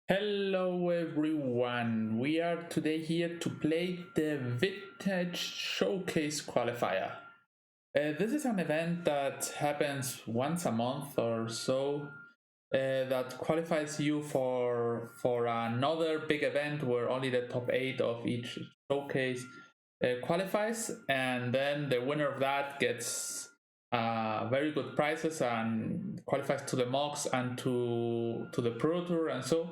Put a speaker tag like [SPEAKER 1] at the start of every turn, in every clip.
[SPEAKER 1] Hello everyone, we are today here to play the Vintage Showcase Qualifier. This is an event that happens once a month or so that qualifies you for another big event where only the top 8 of each showcase qualifies, and then the winner of that gets very good prizes and qualifies to the mocks and to the Pro Tour and so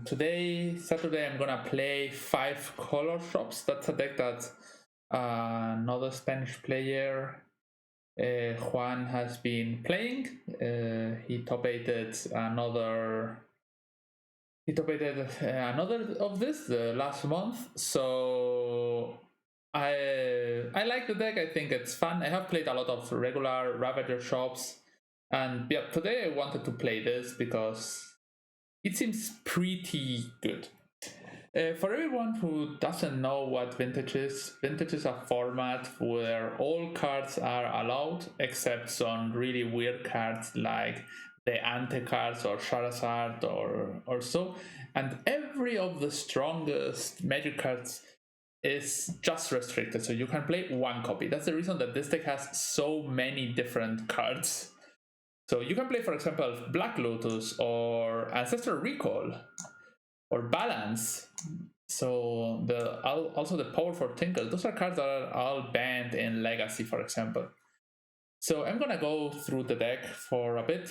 [SPEAKER 1] today, Saturday, I'm gonna play 5 color shops. That's a deck that another Spanish player, Juan, has been playing. He top 8'd another. He top 8'd another of this last month. So I like the deck. I think it's fun. I have played a lot of regular Ravager shops, and yeah, today I wanted to play this because it seems pretty good. For everyone who doesn't know what Vintage is a format where all cards are allowed except some really weird cards like the Ante cards or Charizard or so, and every of the strongest Magic cards is just restricted, so you can play one copy. That's the reason that this deck has so many different cards. So you can play, for example, Black Lotus or Ancestral Recall or Balance. So also the Powerful Tinkle. Those are cards that are all banned in Legacy, for example. So I'm gonna go through the deck for a bit.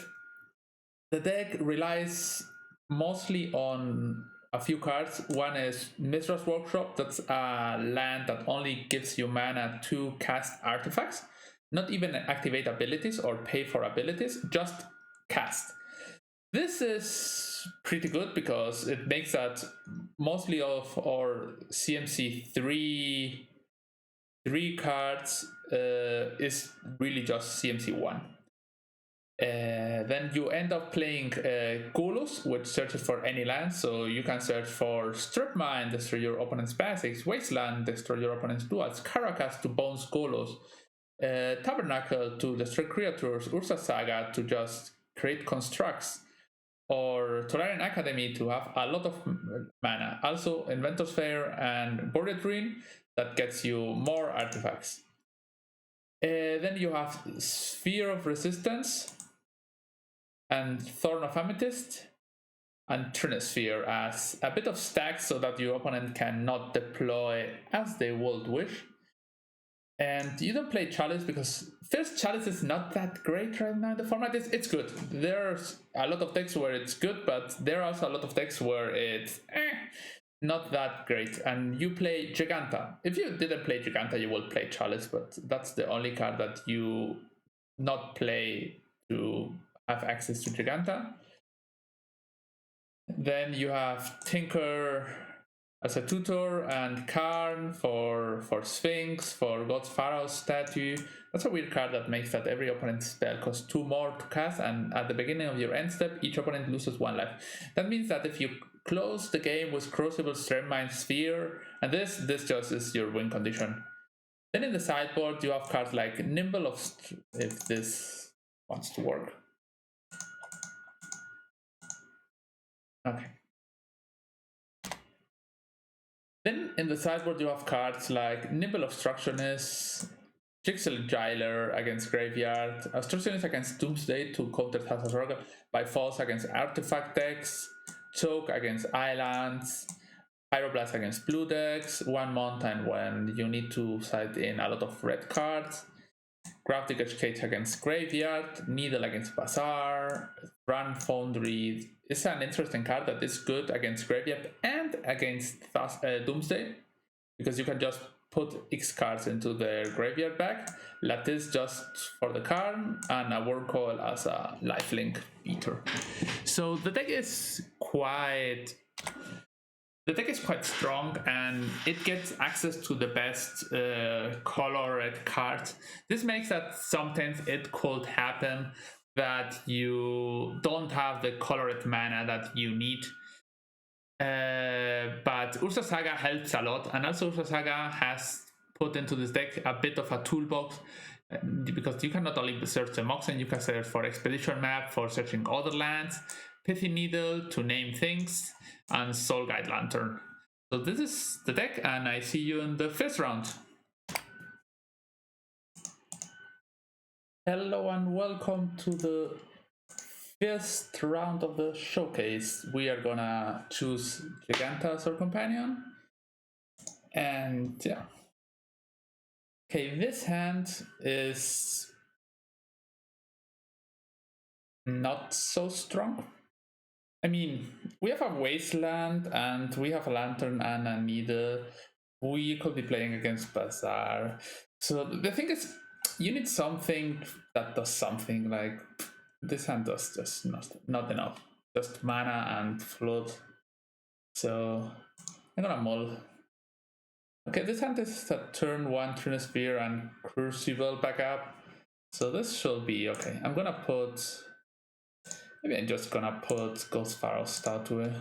[SPEAKER 1] The deck relies mostly on a few cards. One is Mithra's Workshop. That's a land that only gives you mana to cast artifacts. Not even activate abilities or pay for abilities, just cast. This is pretty good because it makes that mostly of our CMC 3 cards is really just CMC 1. Then you end up playing Golos, which searches for any land, so you can search for Strip Mine, destroy your opponent's basics, Wasteland, destroy your opponent's duals, Caracas to bounce Golos, Tabernacle to destroy creatures, Ursa Saga to just create constructs, or Tolarian Academy to have a lot of mana. Also, Inventor's Fair and Boarded Ruin that gets you more artifacts. Then you have Sphere of Resistance and Thorn of Amethyst and Trinosphere as a bit of stacks so that your opponent cannot deploy as they would wish. And you don't play Chalice because first, Chalice is not that great right now in the format. It's good. There's a lot of decks where it's good, but there are also a lot of decks where it's not that great. And you play Giganta. If you didn't play Giganta, you will play Chalice, but that's the only card that you not play to have access to Giganta. Then you have Tinker as a tutor and Karn for Sphinx, for God's Pharaoh statue. That's a weird card that makes that every opponent's spell costs 2 more to cast, and at the beginning of your end step, each opponent loses 1 life. That means that if you close the game with Crucible, Strandmine, Sphere, and this just is your win condition. Then in the sideboard, you have cards like Nimble of if this wants to work. Okay. Then in the sideboard you have cards like Nimble Obstructionist, Jigsaw Jailer against Graveyard, Obstructionist against Doomsday to counter Tazarroga, by Falls against Artifact decks, Choke against Islands, Pyroblast against blue decks, One Mountain when you need to side in a lot of red cards, Graphic Cage against Graveyard, Needle against Bazaar, Run Foundry is an interesting card that is good against Graveyard and against Doomsday, because you can just put X cards into the Graveyard bag, Lattice just for the Karn, and a Wurmcoil as a lifelink beater. So the deck is quite strong, and it gets access to the best colored cards. This makes that sometimes it could happen that you don't have the colored mana that you need. But Ursa Saga helps a lot, and also Ursa Saga has put into this deck a bit of a toolbox, because you can not only search the Moxen, you can search for Expedition Map, for searching other lands, Pithy Needle to name things, and Soul Guide Lantern. So this is the deck, and I see you in the first round. Hello and welcome to the first round of the showcase. We are gonna choose Giganta as our companion. And yeah. Okay, this hand is not so strong. I mean, we have a Wasteland and we have a Lantern and a Needle. We could be playing against Bazaar. So the thing is, you need something that does something. Like, this hand does just not enough. Just mana and flood. So I'm gonna mull. Okay, this hand is a turn 1 Trinosphere and Crucible backup. So this should be okay. I'm gonna put... Maybe I'm just gonna put Ghost Pharaoh Statue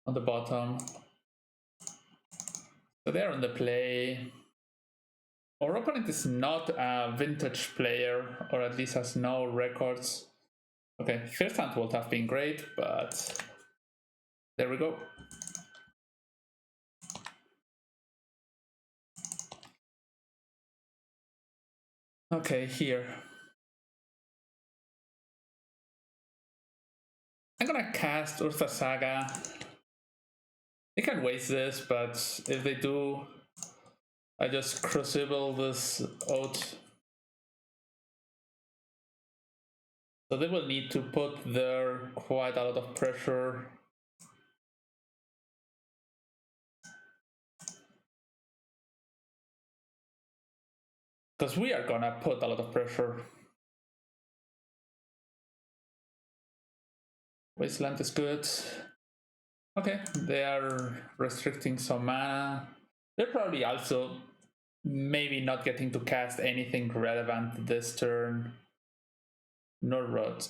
[SPEAKER 1] on the bottom. So they're on the play. Our opponent is not a vintage player, or at least has no records. Okay, first hand would have been great, but there we go. Okay, here. I'm gonna cast Ursa Saga. They can waste this, but if they do, I just Crucible this out. So they will need to put there quite a lot of pressure. Because we are gonna put a lot of pressure. Wasteland is good. Okay, they are restricting some mana. They're probably also maybe not getting to cast anything relevant this turn. Nor Rod.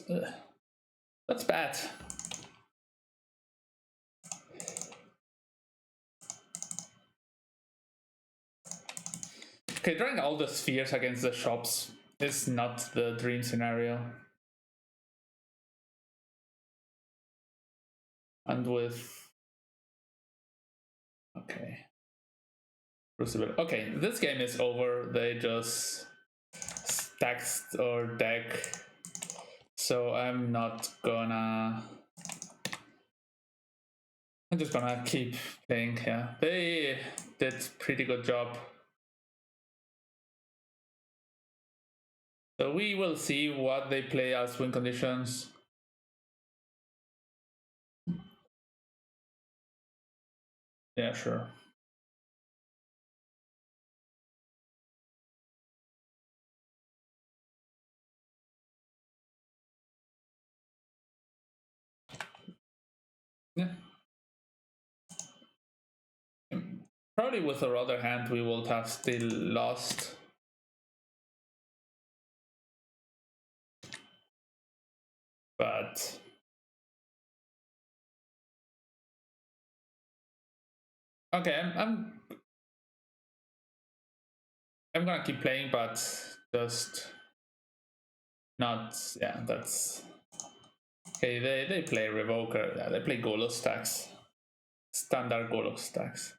[SPEAKER 1] That's bad. Okay, drawing all the spheres against the shops is not the dream scenario. And with... Okay. Crucible. Okay, this game is over. They just stacked our deck. So I'm not gonna... I'm just gonna keep playing, yeah. They did pretty good job. So we will see what they play as win conditions. Yeah, sure. Yeah. Probably with our other hand we would have still lost. But okay, I'm gonna keep playing, but just not... Yeah, that's okay. They play Revoker. Yeah, they play Golos stacks, standard Golos stacks.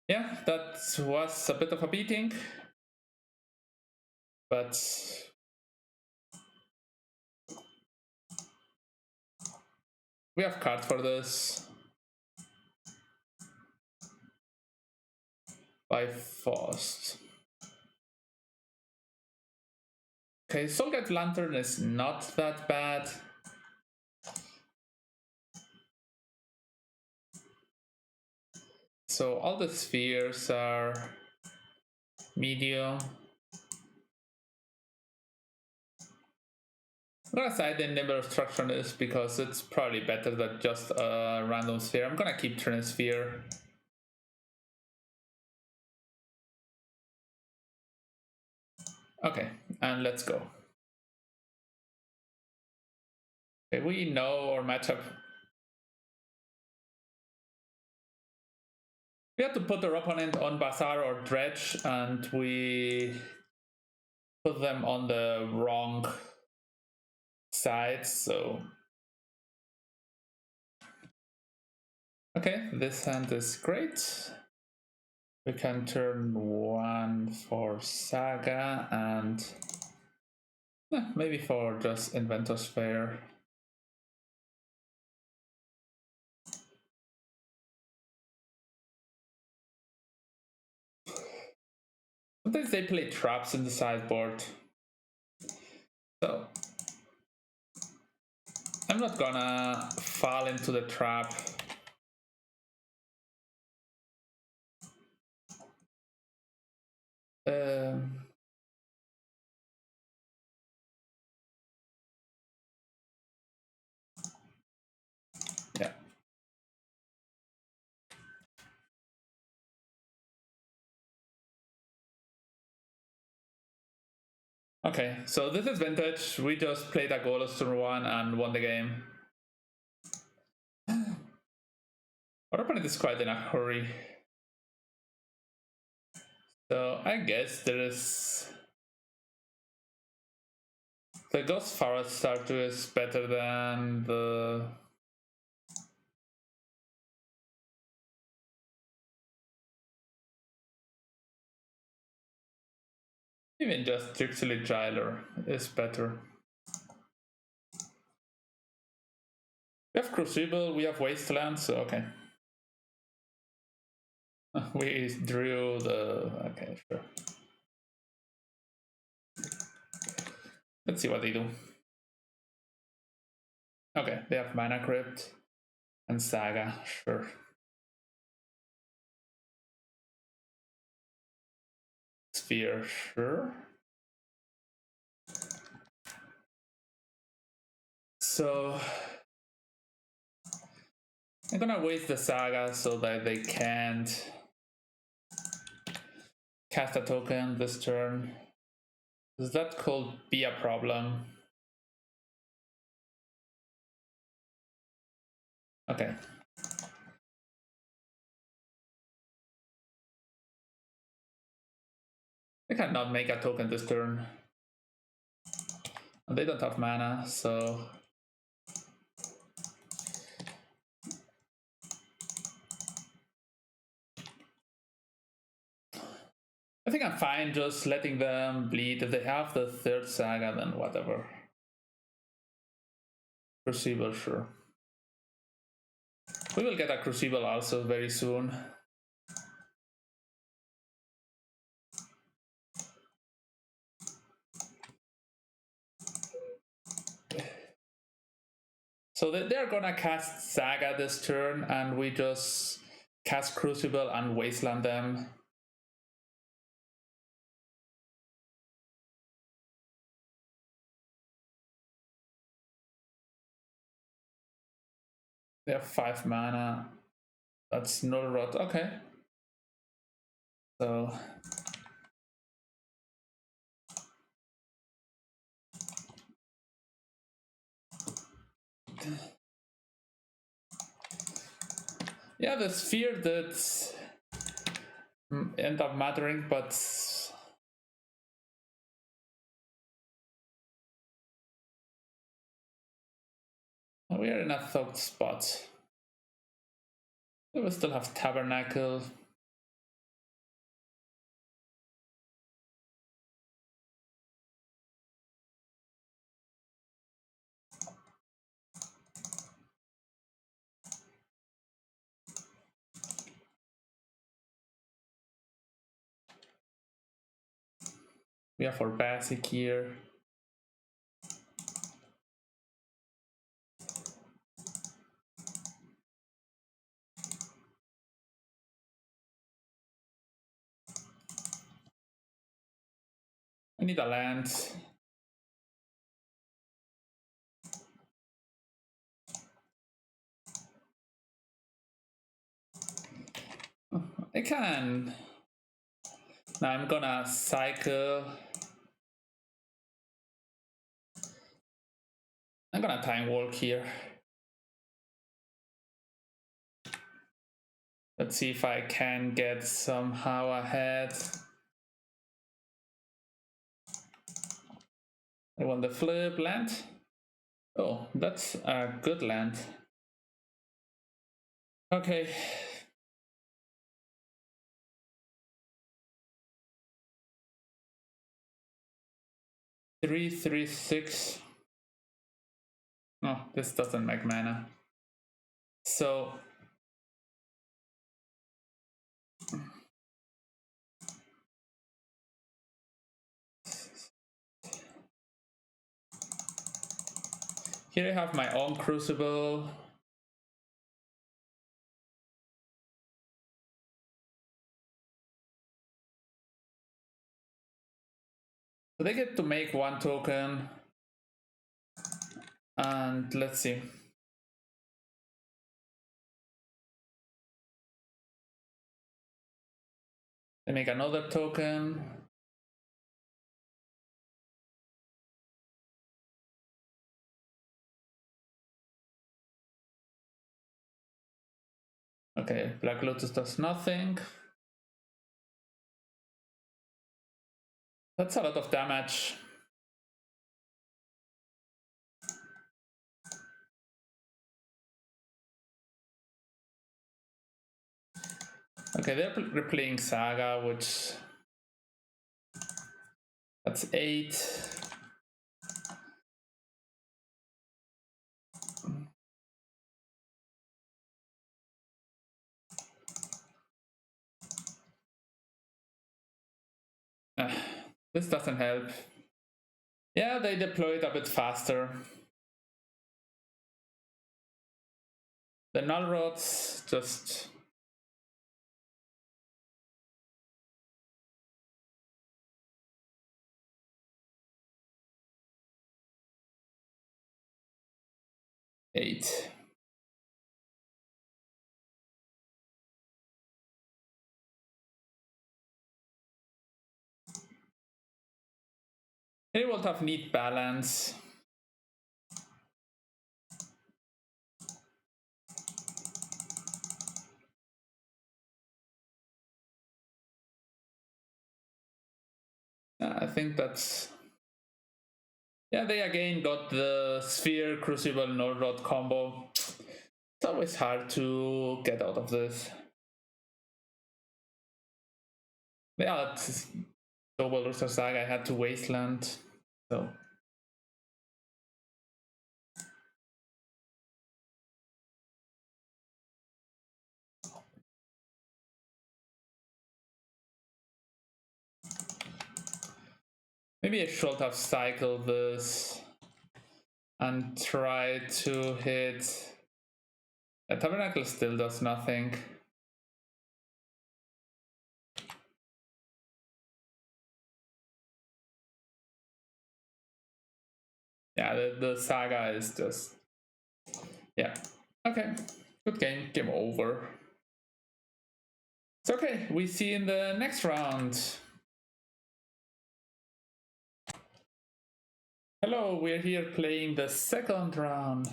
[SPEAKER 1] Yeah, that was a bit of a beating, but we have card for this. By Faust. Okay, Soulgate Lantern is not that bad. So all the spheres are medium. I'm gonna side the Nimble Obstructionist because it's probably better than just a random sphere. I'm gonna keep Trinisphere. Okay, and let's go. Okay, we know our matchup. We have to put our opponent on Bazaar or Dredge, and we put them on the wrong side, so Okay, this hand is great. We can turn 1 for Saga and maybe for just Inventor's Fair. Sometimes they play traps in the sideboard. So I'm not gonna fall into the trap. Yeah. Okay, so this is vintage. We just played a Golos turn 1 and won the game. Our opponent is quite in a hurry. So I guess there is... The Ghost Forest statue is better than the... Even just Trixie Jailer is better. We have Crucible, we have Wasteland, so okay. We drew the... Okay, sure. Let's see what they do. Okay, they have Mana Crypt and Saga, sure. Sphere, sure. So I'm gonna waste the Saga so that they can't cast a token this turn. That could be a problem. Okay. They cannot make a token this turn. And they don't have mana, so... I think I'm fine just letting them bleed. If they have the third Saga, then whatever. Crucible, sure. We will get a Crucible also very soon. So they're gonna cast Saga this turn, and we just cast Crucible and Wasteland them. They have 5 mana. That's Null Rot. Okay. So yeah, the sphere that end up mattering, but we are in a thought spot. We will still have Tabernacle. We have our basic here. I need a land. I can. Now I'm gonna cycle. I'm gonna time walk here. Let's see if I can get somehow ahead. I want the flip land. Oh, that's a good land. Okay. Three, 3, 6. Oh, this doesn't make mana. So here I have my own Crucible. So they get to make one token. And let's see. They make another token. Okay, Black Lotus does nothing. That's a lot of damage. Okay, they're replaying Saga, which that's 8. This doesn't help. Yeah, they deploy it a bit faster. The Null Rods just... Eight. They will have neat balance. I think that's... Yeah, they again got the Sphere Crucible Null Rod combo. It's always hard to get out of this. Yeah, it's Double Rooster Saga, I had to Wasteland, so... Maybe I should have cycled this and tried to hit... A Tabernacle still does nothing. Yeah, the Saga is just... Yeah. Okay. Good game. Game over. It's okay. We see in the next round. Hello, we're here playing the second round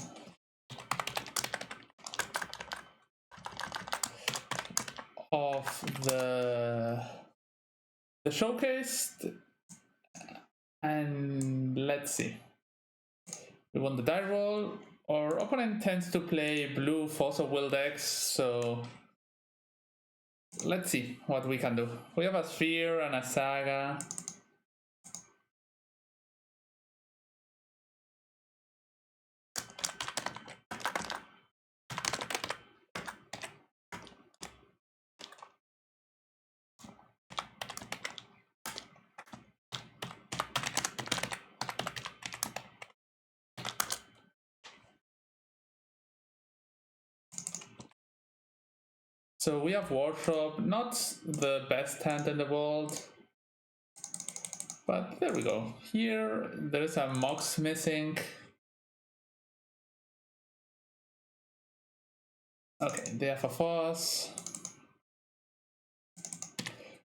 [SPEAKER 1] of the showcase. And let's see. We won the die roll. Our opponent tends to play blue Force of Will decks, so let's see what we can do. We have a Sphere and a Saga. So we have Workshop, not the best hand in the world, but there we go. Here there is a Mox missing. Okay, they have a Force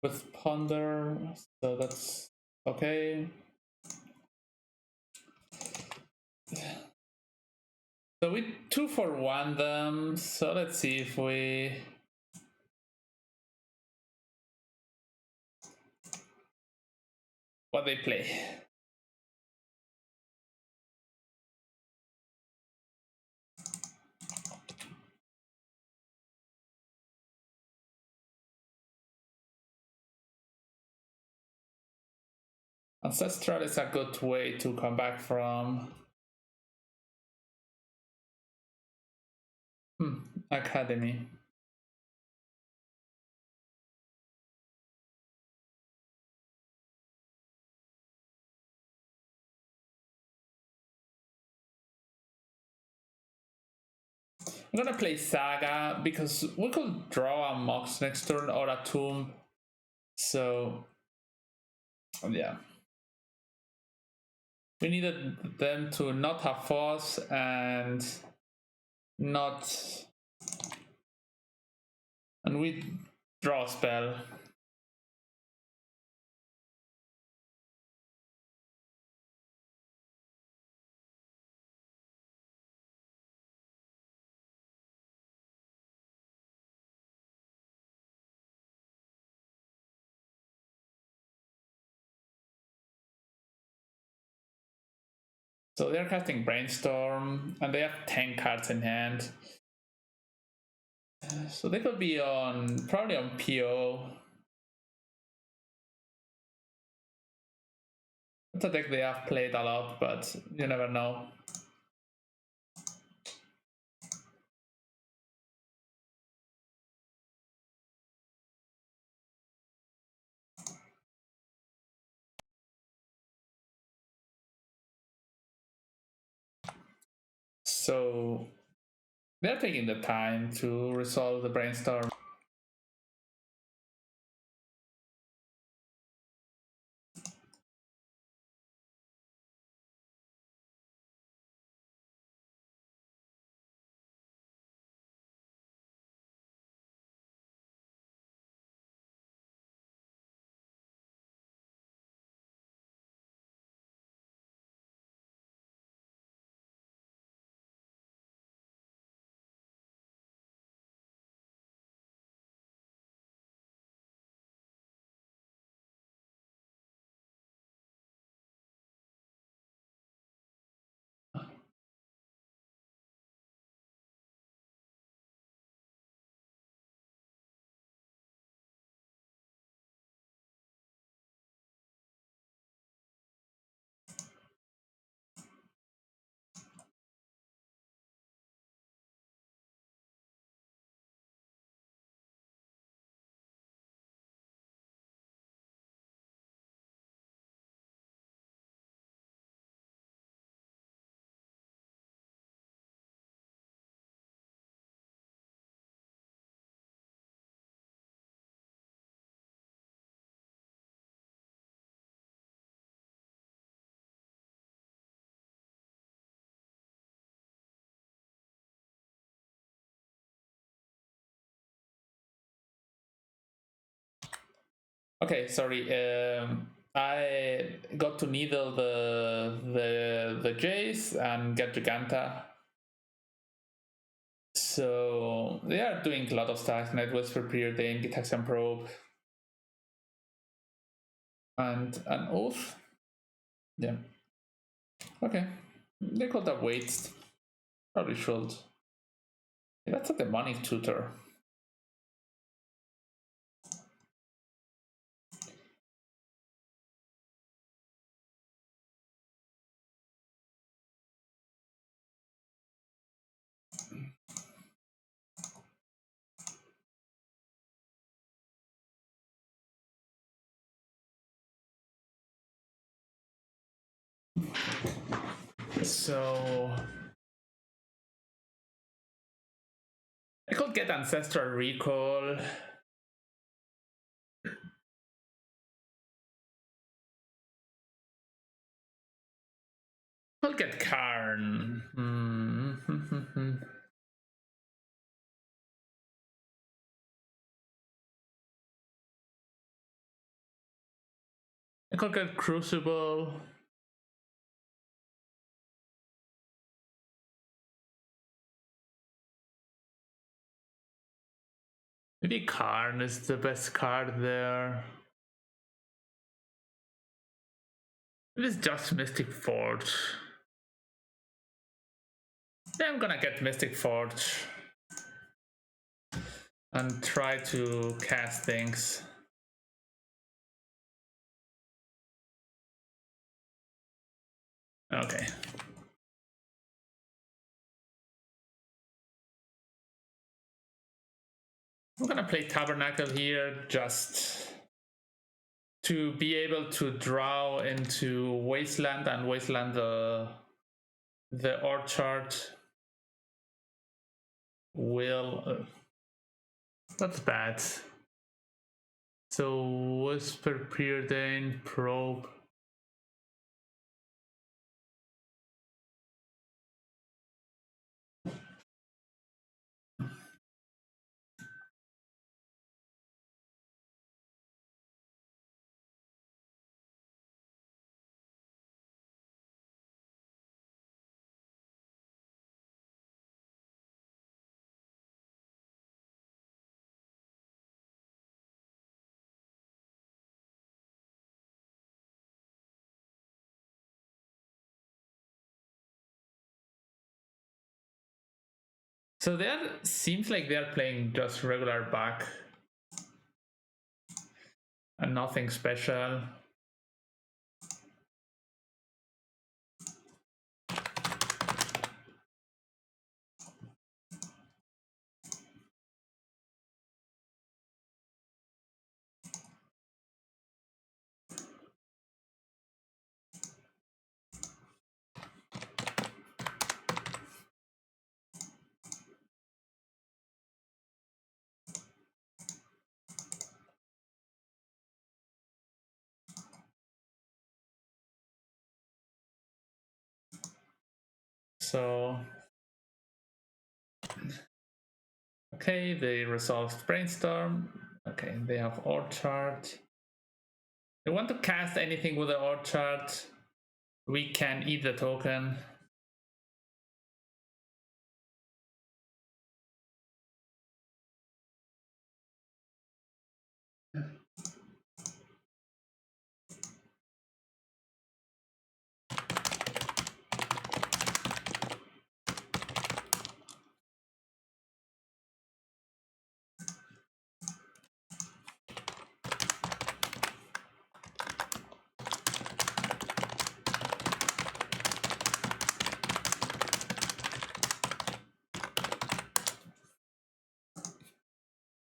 [SPEAKER 1] with Ponder, so that's okay. So we 2-for-1 them, so let's see if we... what they play. Ancestral is a good way to come back from. Academy. I'm gonna play Saga because we could draw a Mox next turn or a Tomb. So, yeah. We needed them to not have Force and not. And we draw a spell. So they're casting Brainstorm, and they have 10 cards in hand. So they could be on, probably on PO. It's a deck they have played a lot, but you never know. So they're taking the time to resolve the Brainstorm. Okay, sorry. I got to needle the Jace and get Giganta. So they are doing a lot of stuff. Night Whisper, Preordain, Gitaxian Probe, and an Oath. Yeah. Okay. They could have waited. Probably should. Yeah, that's a demonic tutor. So I could get Ancestral Recall. I'll get Karn. I could get Crucible. Maybe Karn is the best card there. It is just Mystic Forge. Yeah, I'm gonna get Mystic Forge and try to cast things. Okay. I'm gonna play Tabernacle here just to be able to draw into Wasteland and Wasteland the Orchard will... that's bad. So Whisper, Preordain, Probe. So that seems like they're playing just regular back and nothing special. So okay, they resolved Brainstorm. Okay, they have Orchard. They want to cast anything with the Orchard. We can eat the token.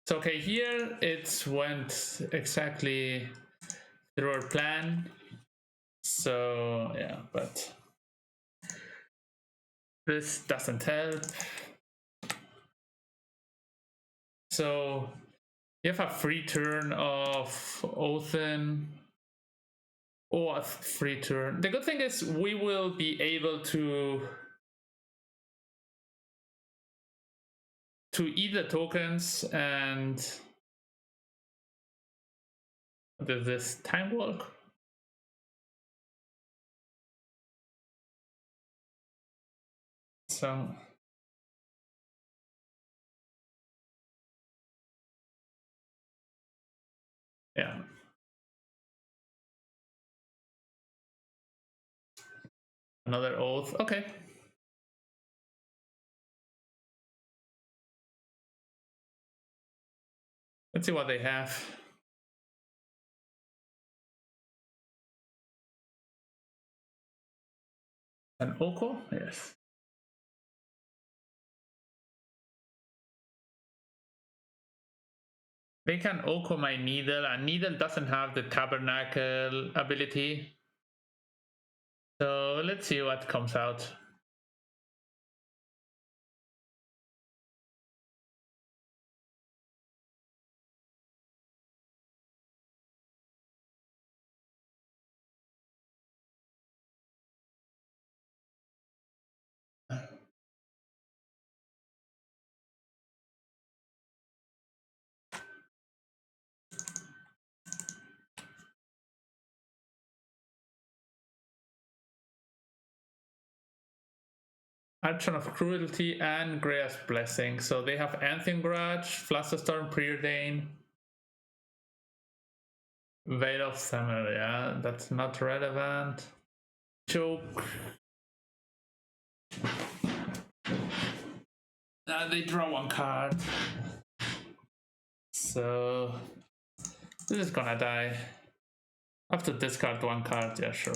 [SPEAKER 1] So okay, here it went exactly through our plan. So yeah, but this doesn't help. So you have a free turn of Othin. Or a free turn. The good thing is we will be able to eat the tokens and does this time work? So yeah. Another oath. Okay. Let's see what they have. An Oko? Yes. They can Oko my Needle, and Needle doesn't have the Tabernacle ability. So let's see what comes out. Action of Cruelty and Grea's Blessing. So they have Anthem Grudge, Flusterstorm, Preordain, Veil of Summer. Yeah, that's not relevant. Choke. They draw one card. So this is gonna die. I have to discard one card, yeah, sure.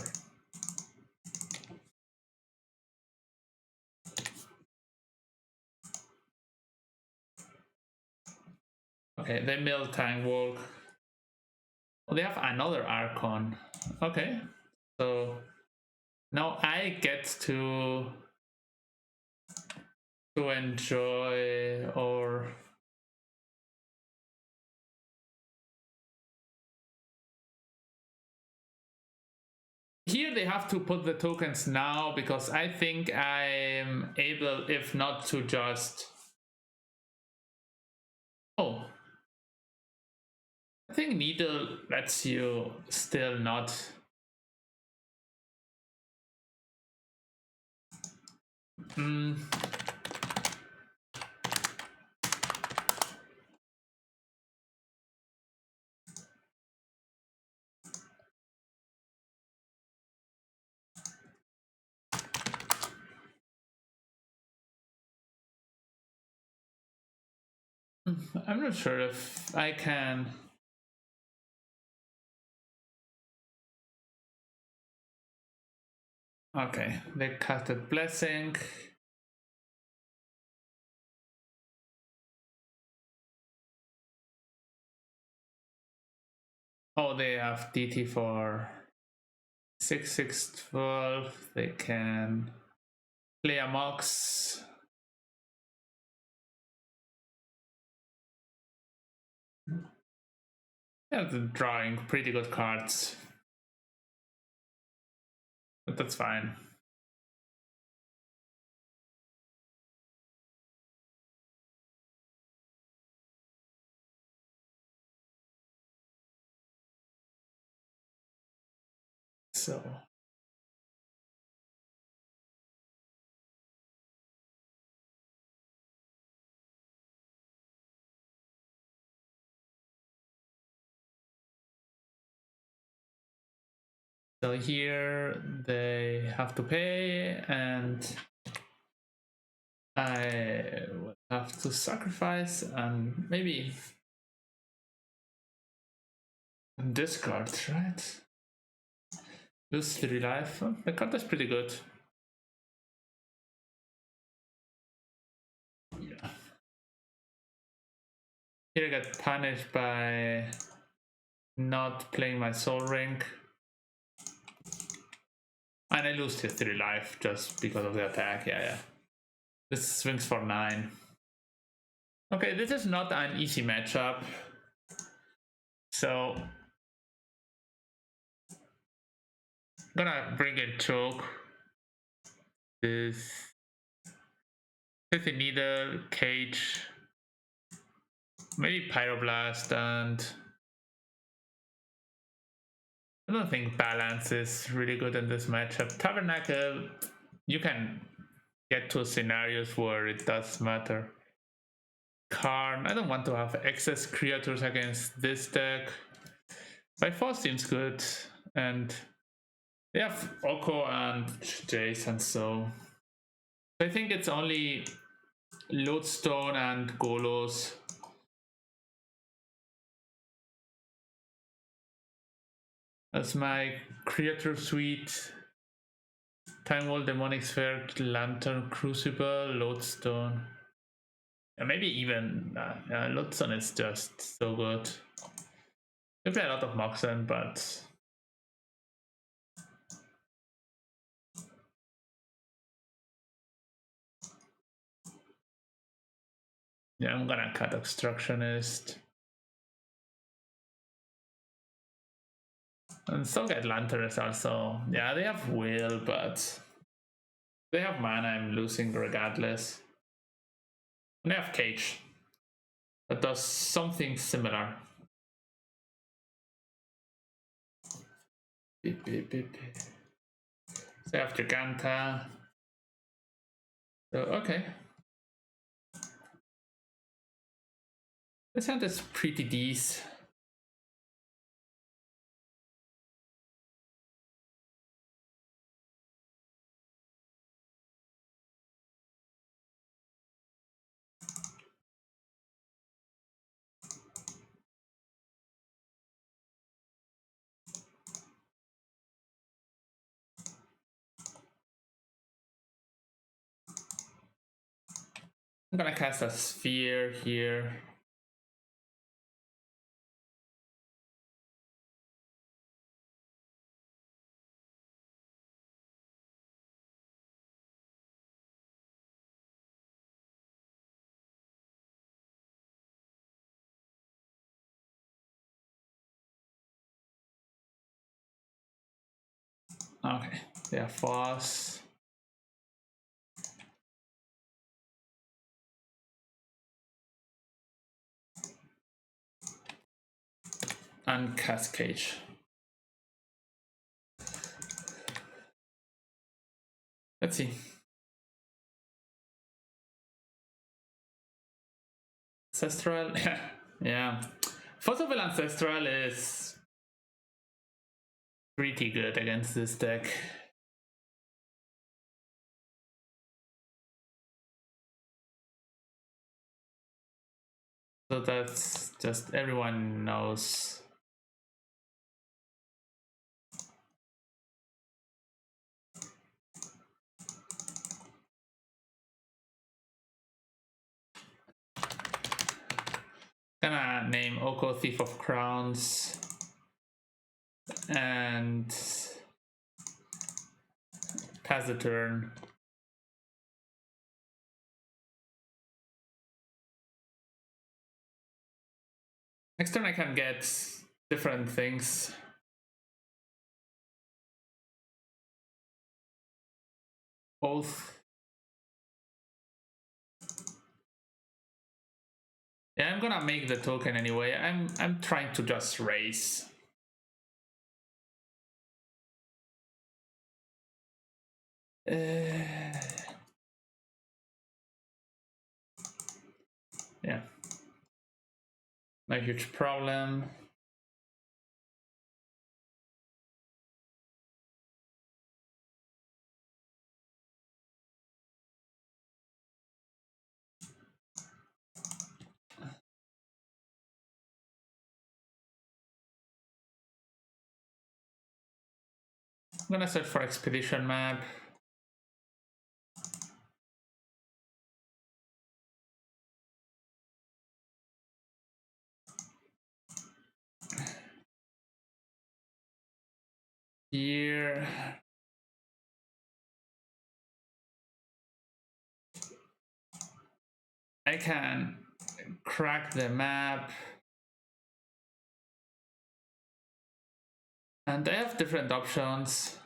[SPEAKER 1] Okay, they mill Tank Walk. Oh, they have another Archon. Okay, so now I get to enjoy or here they have to put the tokens now because I think I'm able, if not to just oh, I think Needle lets you still not. Mm. I'm not sure if I can. Okay, they casted Blessing. Oh, they have DT for 6/6/12. They can play a Mox. Yeah, they're drawing pretty good cards. But that's fine. So here they have to pay, and I would have to sacrifice and maybe discard, right? Lose 3 life. Oh, the card is pretty good. Yeah. Here I get punished by not playing my Soul Ring. And I lose 3 life just because of the attack. Yeah. This swings for 9. Okay, this is not an easy matchup. So I'm gonna bring in Choke. This Pithy Needle, Cage, maybe Pyroblast, and I don't think Balance is really good in this matchup. Tabernacle, you can get to scenarios where it does matter. Karn, I don't want to have excess creatures against this deck. By 4 seems good, and they have Oko and Jason, so I think it's only Lodestone and Golos. As my creature suite. Time Wall, Demonic Sphere, Lantern, Crucible, Lodestone. And maybe even Lodestone is just so good. We play a lot of Moxen, but yeah, I'm gonna cut Obstructionist. And still get Lanterns also. Yeah, they have Will, but they have mana I'm losing regardless. And they have Cage. That does something similar. Beep, beep, beep. So they have Giganta. So, okay. This hand is pretty decent. I'm gonna cast a Sphere here. Okay, they are force. And cascade. Let's see. Ancestral, yeah. Fossil Ancestral is pretty good against this deck. So that's just everyone knows. Gonna name Oko Thief of Crowns and pass the turn. Next turn I can get different things. Both. Yeah, I'm gonna make the token anyway. I'm trying to just raise. Yeah. No huge problem. I'm gonna search for expedition map. Here. I can crack the map. And I have different options.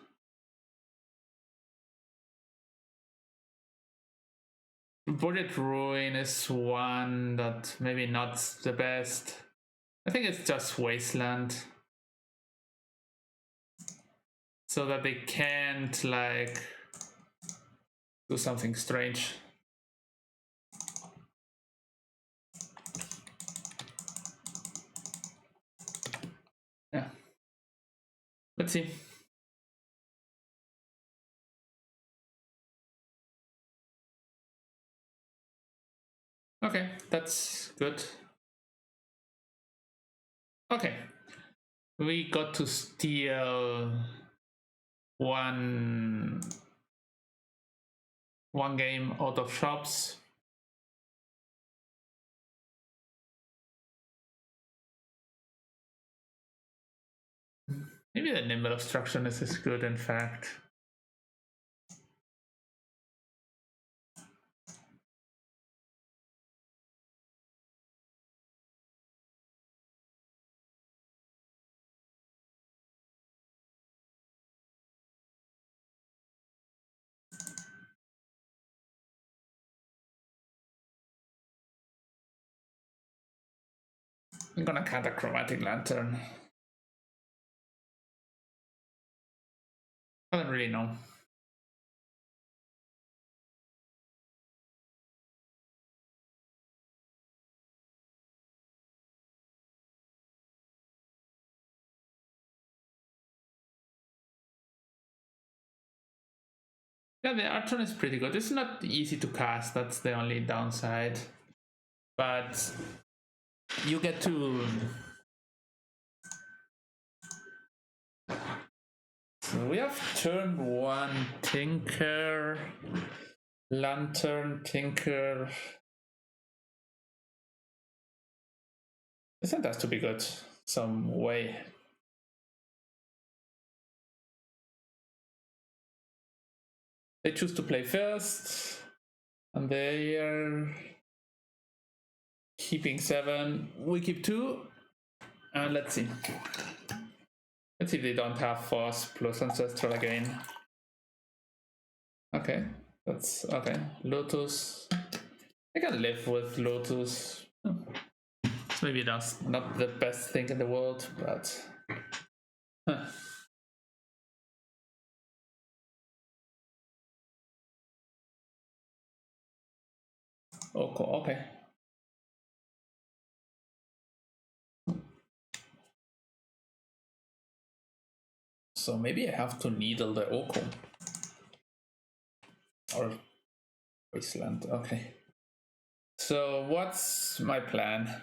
[SPEAKER 1] Bullet Ruin is one that maybe not the best. I think it's just Wasteland. So that they can't like do something strange. Yeah. Let's see. Okay, that's good. Okay. We got to steal one game out of shops. Maybe the nimble obstructionist is good, in fact. I'm gonna cut a chromatic lantern. I don't really know. Yeah, the Archon is pretty good. It's not easy to cast, that's the only downside. But you get to... So we have turn one Tinker, Lantern, Tinker. Isn't that to be good some way? They choose to play first, and they are keeping 7. We keep 2, and let's see. Let's see if they don't have Force plus Ancestral again. Okay, that's okay. Lotus. I can live with Lotus. It's maybe that's not the best thing in the world, but. Huh. Oko, okay. So maybe I have to needle the Oko. Or Wasteland, okay. So what's my plan?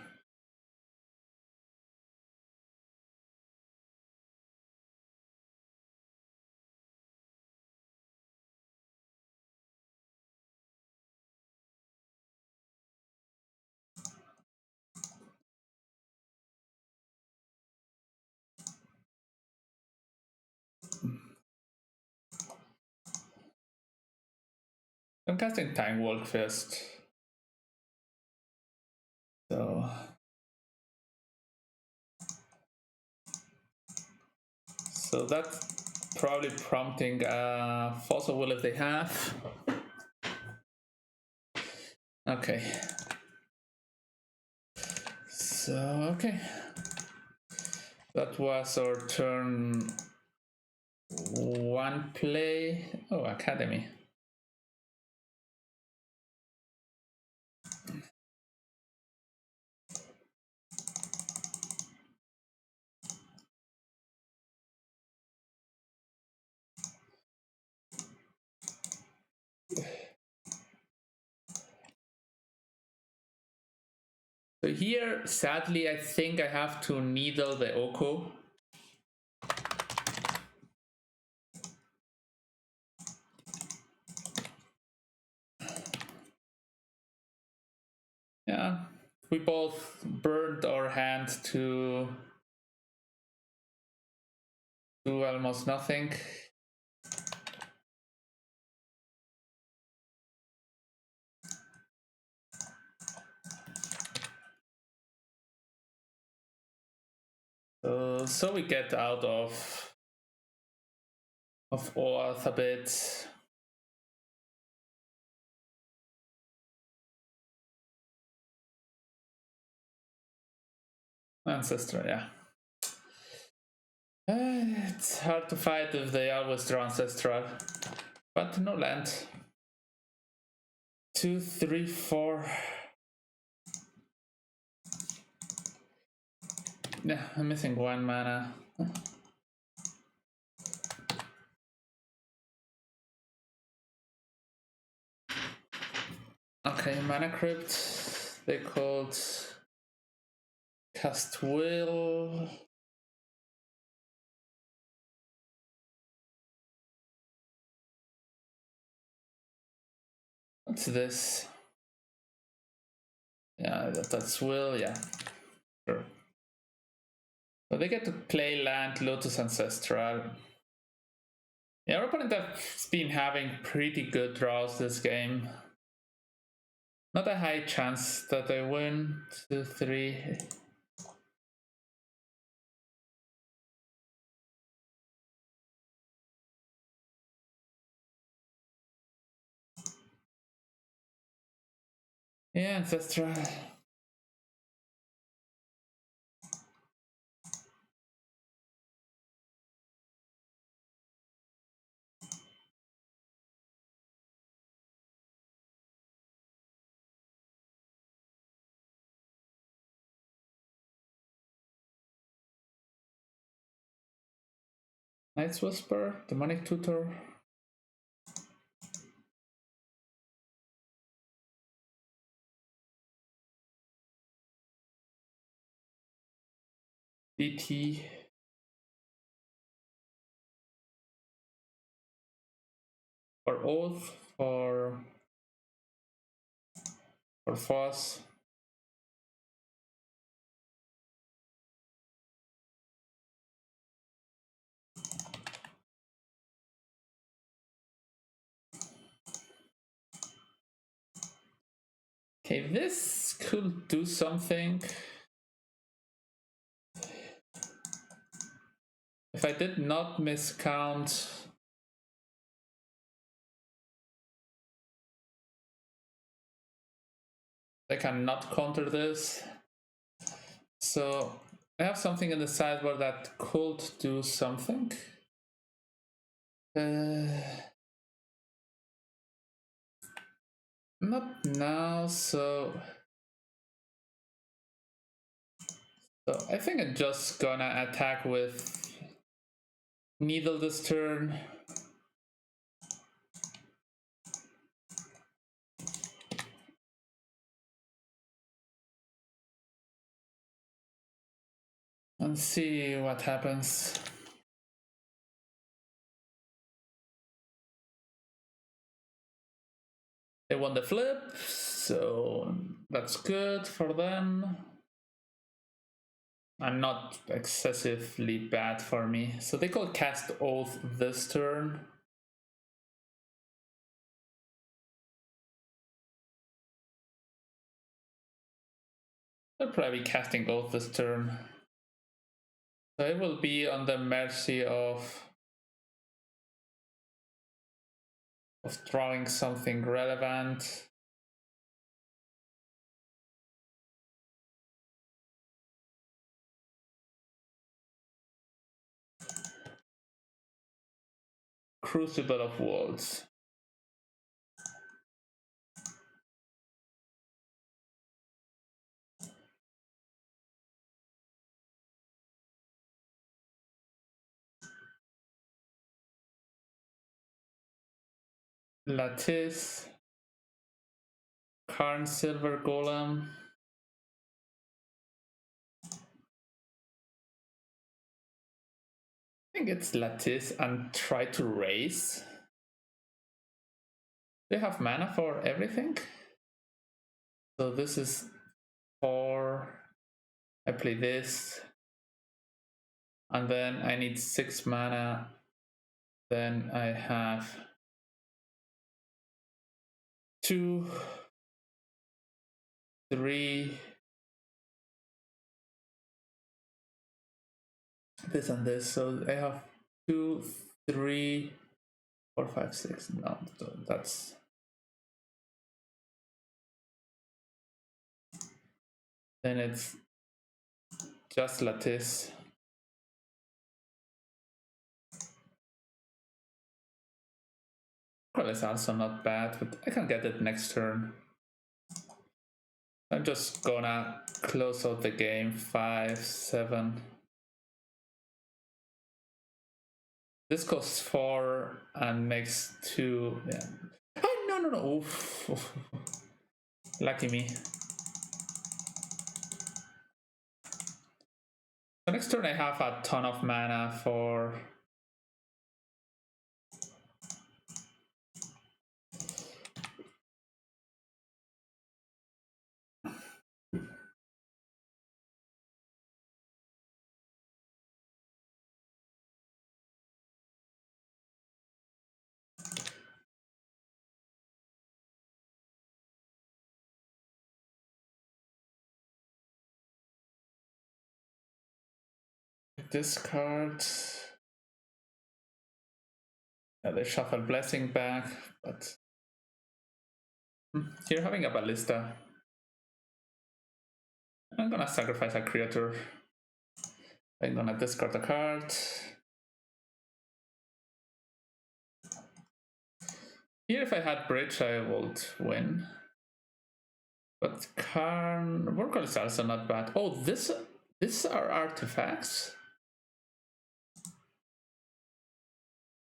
[SPEAKER 1] I'm casting Time Walk first. So that's probably prompting Force of Will if they have. Okay. So, okay. That was our turn 1 play. Oh, Academy. So here, sadly, I think I have to needle the Oko. Yeah, we both burned our hand to do almost nothing. So we get out of Earth a bit. Ancestral, yeah. It's hard to fight if they always draw Ancestral, but no land. 2, 3, 4. Yeah, I'm missing 1 mana. Okay, Mana Crypt. They called Cast Will. What's this? Yeah, that's Will, yeah. Sure. So they get to play land, Lotus Ancestral. Yeah, our opponent has been having pretty good draws this game. Not a high chance that I win. 2, 3. Yeah, Ancestral. Night's Whisper, Demonic Tutor. DT. For Oath, for Force. Okay, this could do something. If I did not miscount, I cannot counter this. So I have something in the sideboard that could do something. Not now, so I think I'm just gonna attack with Needle this turn. And see what happens. They won the flip, so that's good for them. And not excessively bad for me. So they could cast Oath this turn. They're probably casting Oath this turn. So it will be on the mercy of drawing something relevant. Crucible of Worlds. Lattice. Karn Silver Golem. I think it's Lattice and try to raise. They have mana for everything. So this is 4. I play this. And then I need 6 mana. Then I have 2, 3. This and this. So I have 2, 3, 4, 5, 6. No, that's. Then it's just Lattice. Well, it's also not bad, but I can get it next turn. I'm just gonna close out the game. 5, 7. This costs 4 and makes 2. Yeah. Oh, no. Oof. Lucky me. So next turn I have a ton of mana for this card. Yeah, they shuffle Blessing back, but you're having a Ballista. I'm gonna sacrifice a creature. I'm gonna discard a card. Here, if I had Bridge, I would win. But Karn, Vorkal is also not bad. Oh, these are artifacts.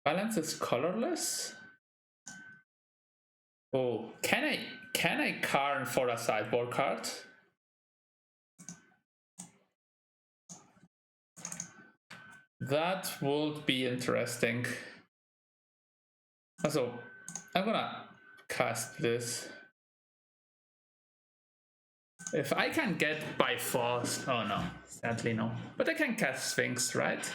[SPEAKER 1] Balance is colorless. Oh, can I Karn for a sideboard card? That would be interesting. So I'm gonna cast this. If I can get Bifrost, oh no, sadly no. But I can cast Sphinx, right?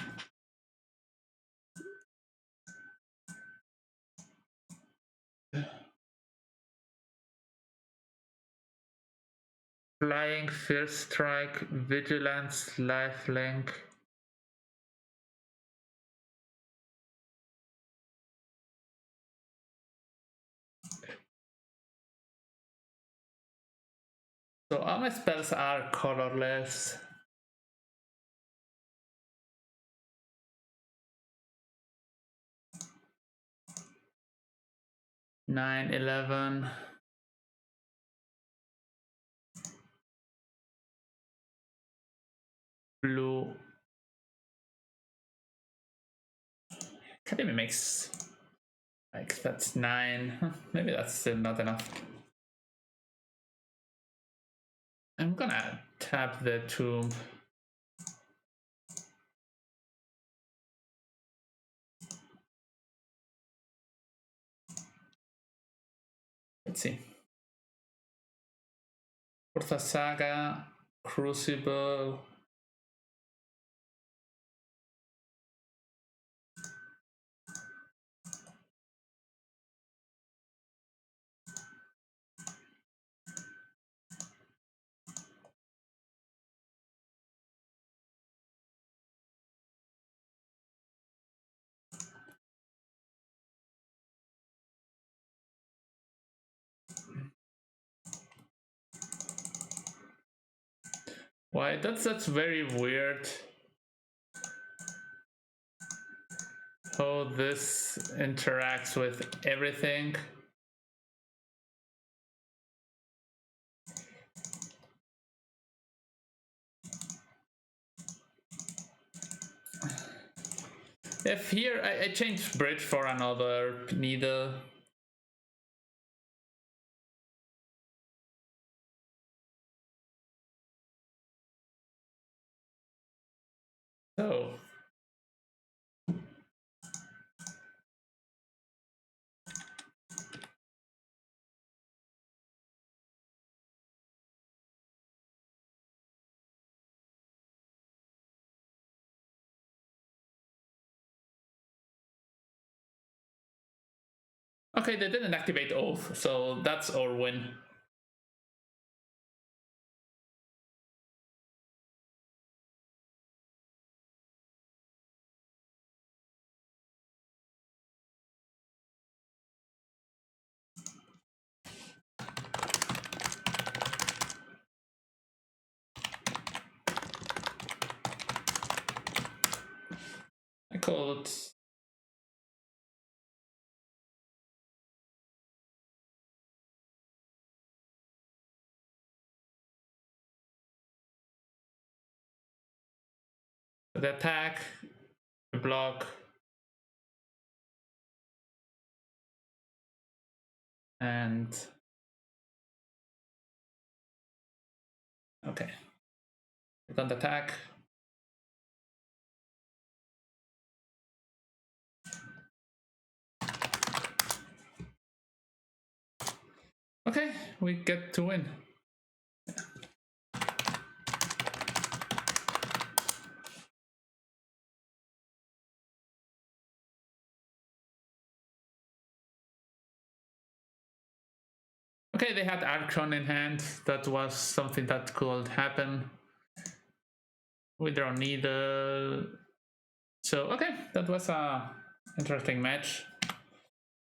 [SPEAKER 1] Flying, First Strike, Vigilance, Lifelink. So all my spells are colorless. Nine, 11. Blue. Academy makes like that's 9. Maybe that's still not enough. I'm gonna tap the tomb. Let's see. Urtha Saga, Crucible. Why? That's very weird. How this interacts with everything. If here I changed bridge for another needle. So okay, they didn't activate Oath, so that's our win. I call it. The attack, the block, and okay. Don't attack. Okay, we get to win. Okay, they had Archon in hand. That was something that could happen. We draw needle. So okay, that was a interesting match.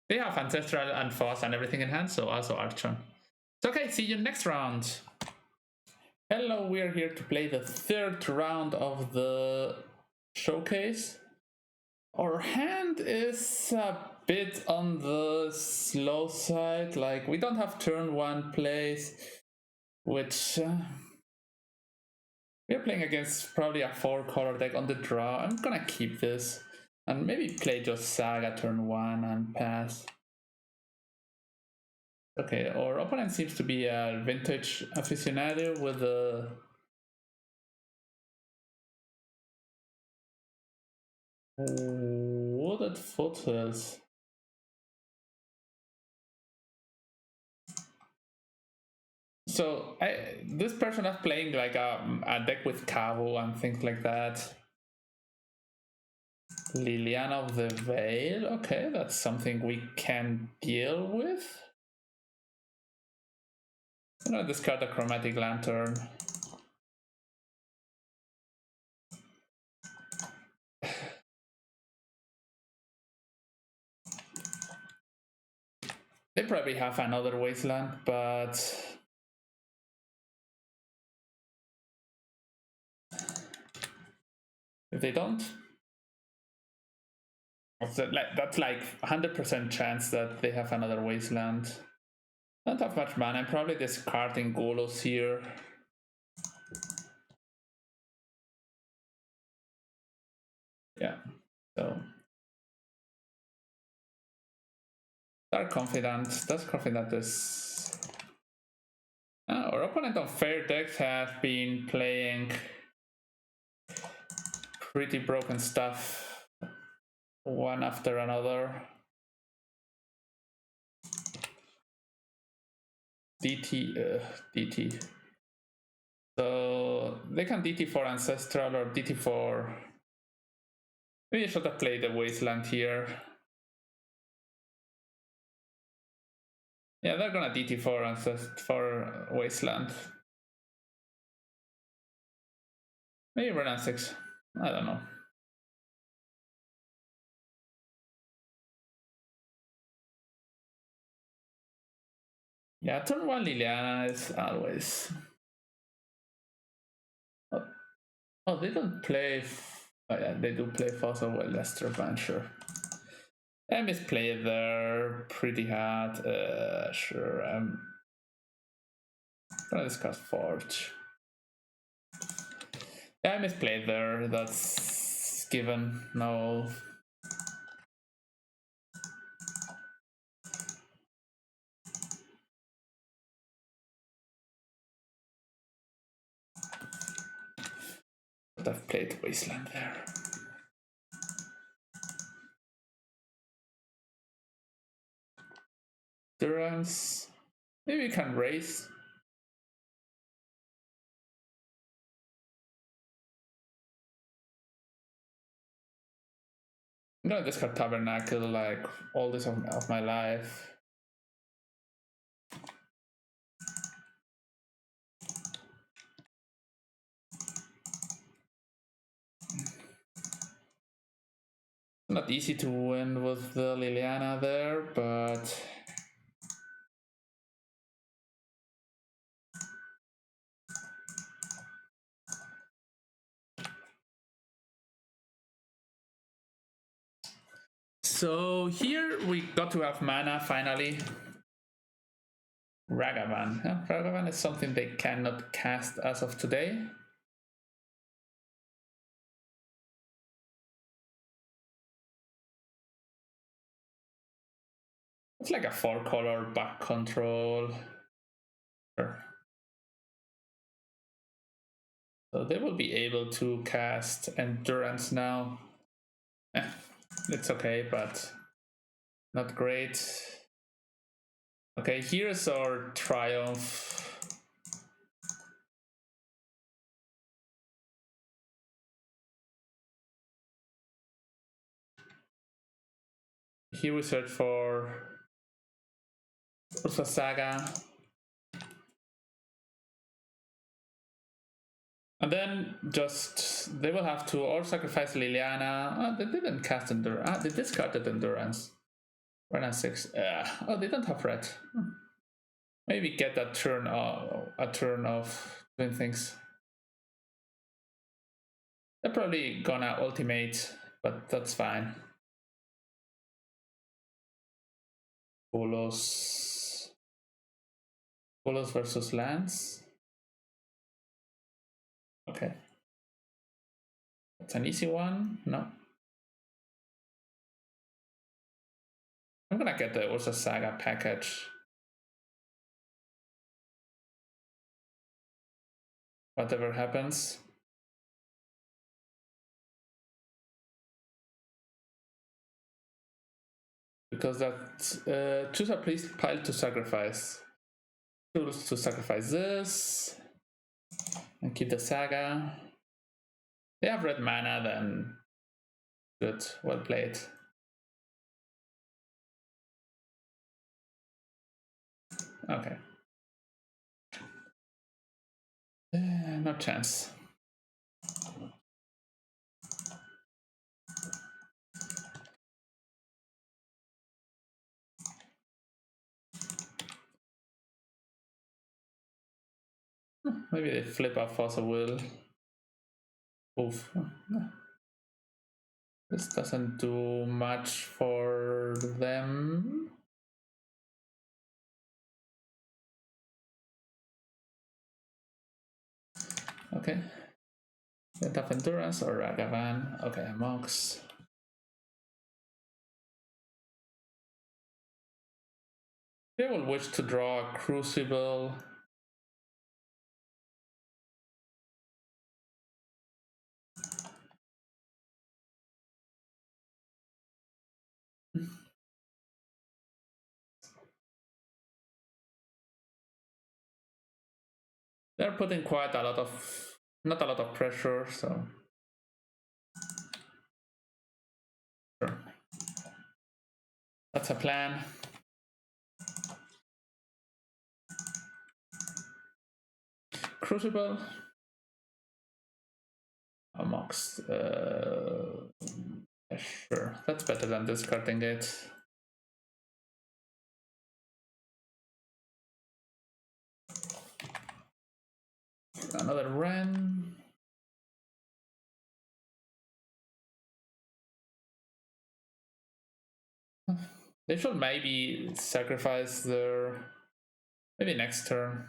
[SPEAKER 1] They have Ancestral and Foss and everything in hand, so also Archon. So okay, see you next round. Hello, we are here to play the third round of the showcase. Our hand is a bit on the slow side, like we don't have turn 1 plays, which we're playing against probably a 4-color deck on the draw. I'm gonna keep this and maybe play just Saga turn 1 and pass. Okay, our opponent seems to be a vintage aficionado with a wooded foothills. So this person is playing like a deck with Cabo and things like that. Liliana of the Veil. Okay, that's something we can deal with. I'm gonna discard a Chromatic Lantern. They probably have another Wasteland, but they don't, that's like 100% chance that they have another wasteland. Don't have much mana. I'm probably discarding Golos here. Yeah, so Dark Confidant. Dark Confidant is... our opponent on fair decks have been playing pretty broken stuff, one after another. DT. So they can DT for Ancestral or DT for... Maybe I should have played the Wasteland here. Yeah, they're gonna DT for Wasteland. Maybe run 6. I don't know. Yeah, turn 1 Liliana is always... Oh, they don't play... Oh yeah, they do play Fossil Lester Bancher. I misplayed there pretty hard. Sure, I'm gonna discuss Forge. Yeah, I misplayed there. That's given. No. But I've played Wasteland there. Durance. Maybe we can raise. I'm gonna discard Tabernacle like all this of my life. Not easy to win with the Liliana there, but so here we got to have mana finally. Ragavan. Yeah, Ragavan is something they cannot cast as of today. It's like a 4-color back control. Sure. So they will be able to cast Endurance now. It's okay, but not great. Okay, here's our Triumph. Here we search for Ursa Saga. And then just, they will have to or sacrifice Liliana. Oh, they didn't cast Endurance. They discarded Endurance. Run 6. Oh, they don't have red. Maybe get a turn of doing things. They're probably gonna ultimate, but that's fine. Golos versus Lance. Okay. That's an easy one. No. I'm gonna get the Ursa Saga package. Whatever happens. Because that choose a priest pile to sacrifice. Choose to sacrifice this and keep the saga. They have red mana, then good, well played. Okay. No chance. Maybe they flip off Fossil Will. Oof. This doesn't do much for them. Okay. Don't have endurance or Ragavan. Okay, Mox. They will wish to draw a Crucible. They're putting quite a lot of, not a lot of pressure, so. Sure. That's a plan. Crucible. Mox. Yeah, sure. That's better than discarding it. Another Ren. They should maybe sacrifice their. Maybe next turn.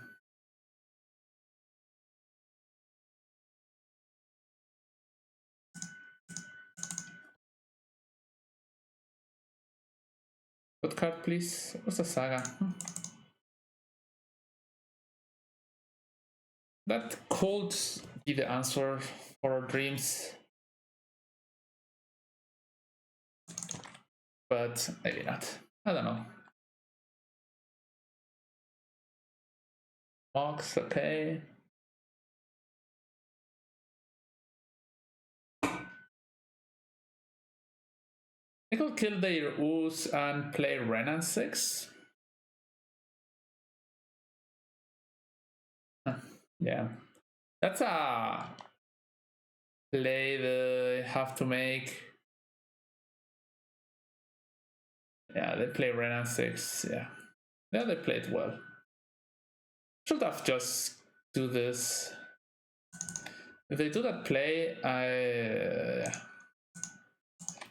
[SPEAKER 1] Good card, please. What's the Saga? That could be the answer for our dreams. But maybe not. I don't know. Mox, okay. I could kill their Ooze and play Renan 6. Yeah. That's a play they have to make. Yeah, they play Renan 6. Yeah. Yeah, they played well. Should have just do this. If they do that play, I.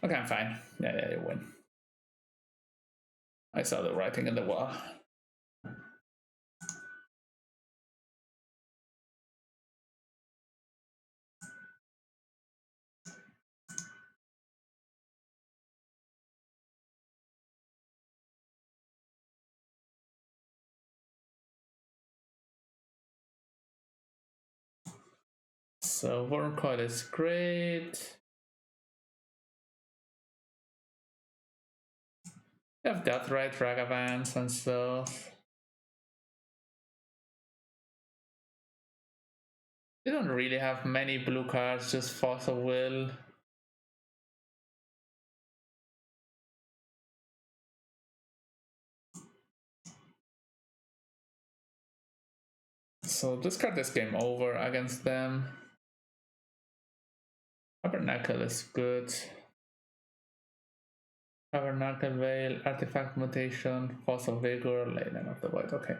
[SPEAKER 1] Okay, I'm fine. Yeah, you win. I saw the writing in the wall. So Worm Coil is great. You have Death Right, Ragavans and stuff. You don't really have many blue cards, just Force of Will. So discard this game over against them. Tabernacle is good. Tabernacle Veil, Artifact Mutation, Force of Vigor, Leyland of the Void. Okay.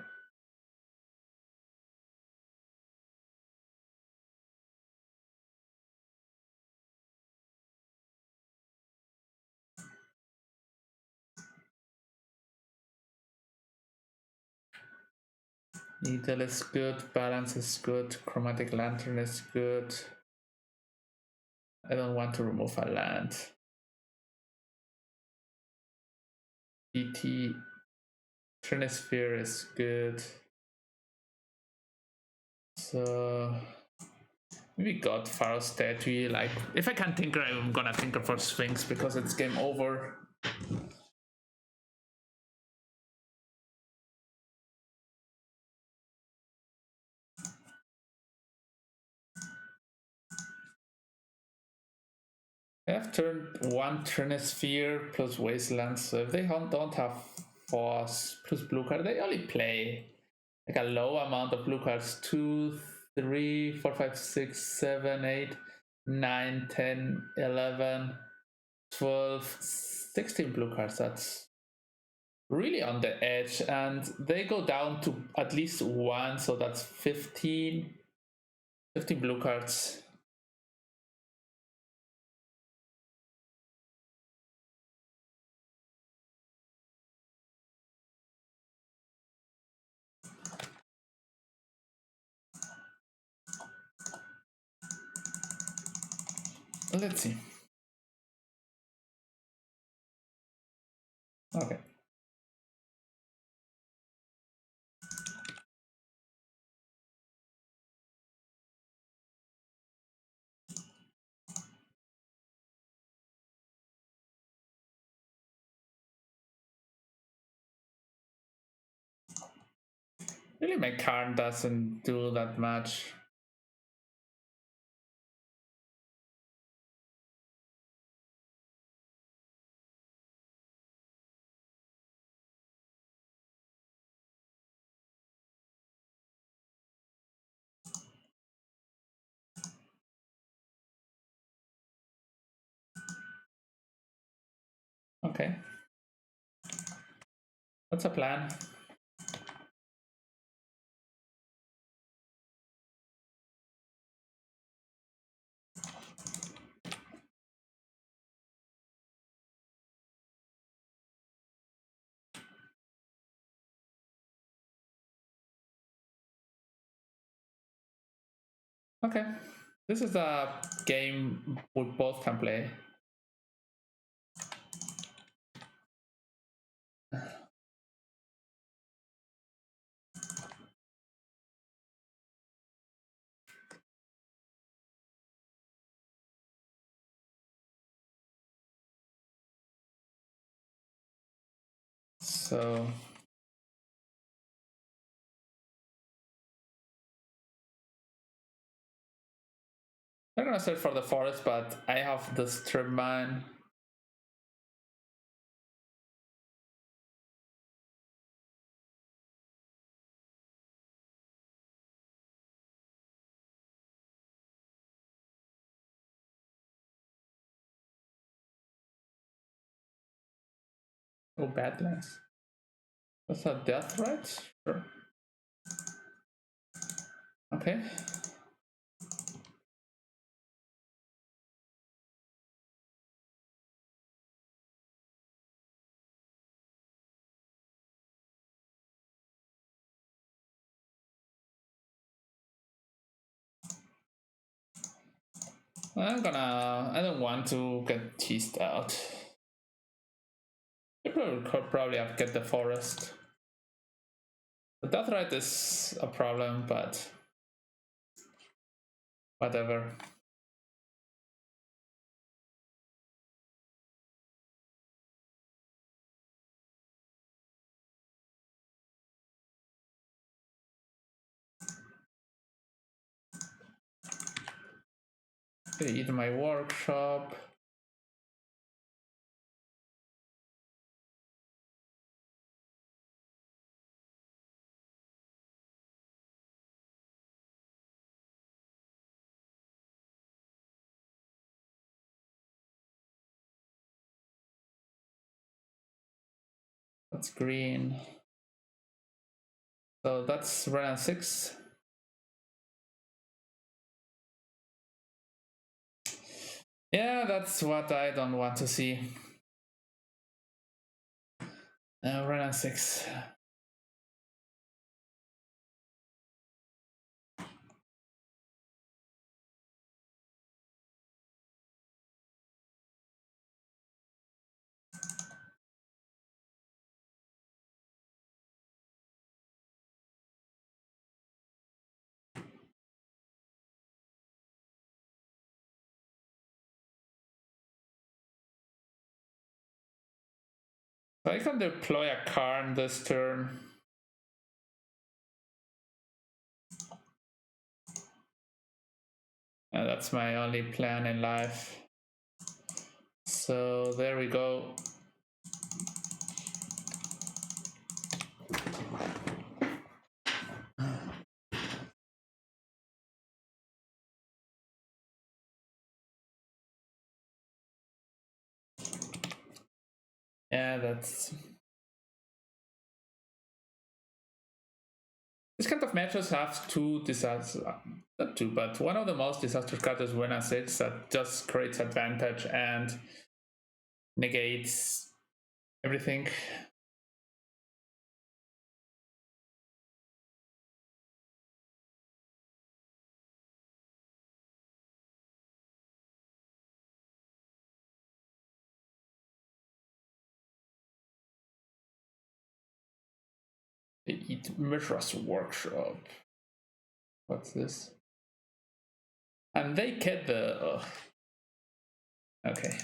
[SPEAKER 1] Needle is good, Balance is good, Chromatic Lantern is good. I don't want to remove a land. DT Trinisphere is good. So maybe God Pharaoh Statue. Like if I can tinker, I'm gonna tinker for Sphinx because it's game over. I have turned one Trinisphere plus Wasteland, so if they don't have Force plus blue card, they only play like a low amount of blue cards. 2, 3, 4, 5, 6, 7, 8, 9, 10, 11, 12, 16 blue cards. That's really on the edge, and they go down to at least one, so that's 15 blue cards. Let's see. Okay. Really, my card doesn't do that much. Okay. What's a plan? Okay. This is a game we both can play. So I'm gonna search for the forest, but I have the strip mine. Oh, Badlands. That's a death threat? Sure. Okay. I don't want to get teased out. People could probably have get the forest. The death threat is a problem, but whatever. Eat my workshop. That's green. So that's round 6. Yeah, that's what I don't want to see. Round 6. So I can deploy a Karn this turn. And that's my only plan in life. So there we go. Yeah, that's... This kind of matches have two disasters, not two, but one of the most disastrous cards is Winner 6 that just creates advantage and negates everything. They eat Mithras Workshop. What's this? And they get the... Okay.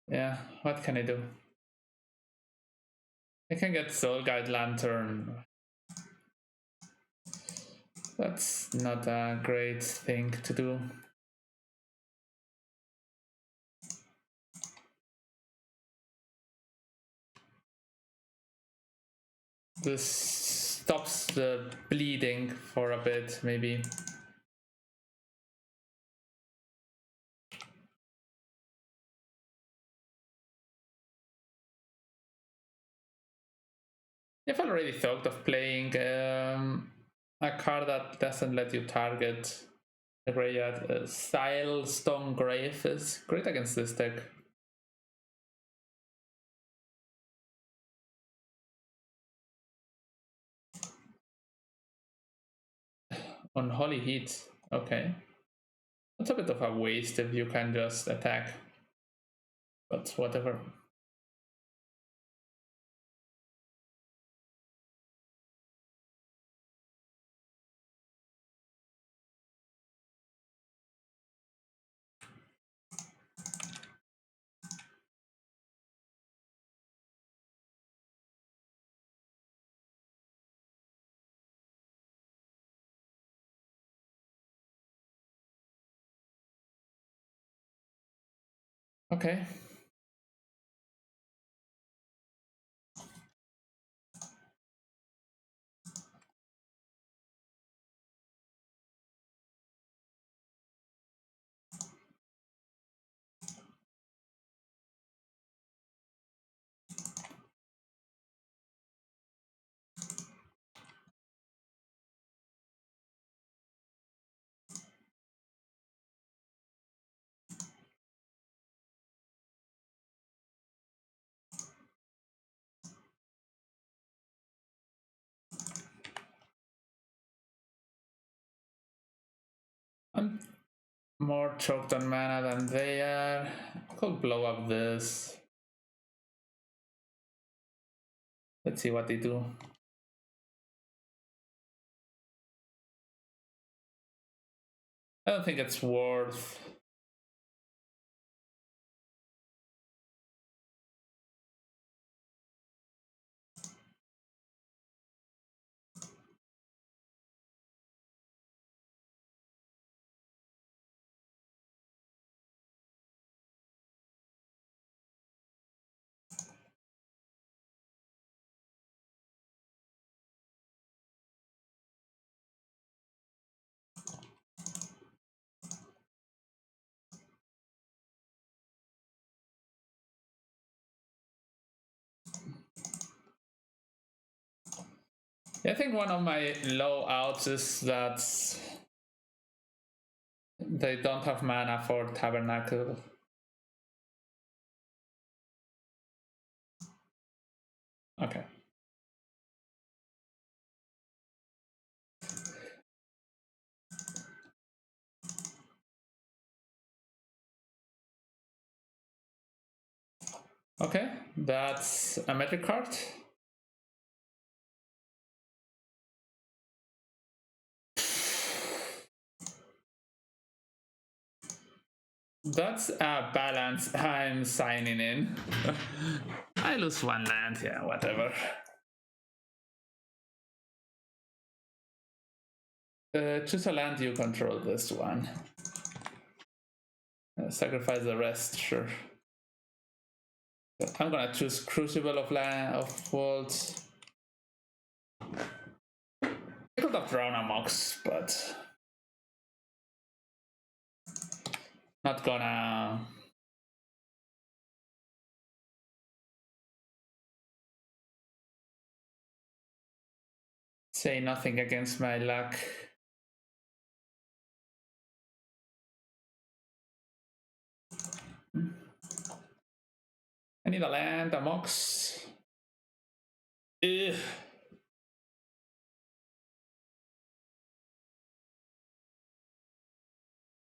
[SPEAKER 1] Yeah, what can I do? I can get Soul Guide Lantern. That's not a great thing to do. This stops the bleeding for a bit, maybe. I've already thought of playing a card that doesn't let you target the graveyard. Silestone Grave is great against this deck. Unholy Heat, okay. That's a bit of a waste if you can just attack. But whatever. Okay. I'm more choked on mana than they are. I could blow up this. Let's see what they do. I don't think it's worth. I think one of my low outs is that they don't have mana for Tabernacle. Okay. Okay, that's a magic card. That's a balance I'm signing in. I lose one land, yeah, whatever. Choose a land you control this one. Sacrifice the rest, sure. I'm gonna choose Crucible of Worlds. I could have drawn a Mox, but not gonna. Say nothing against my luck. I need a land, a Mox. Ugh.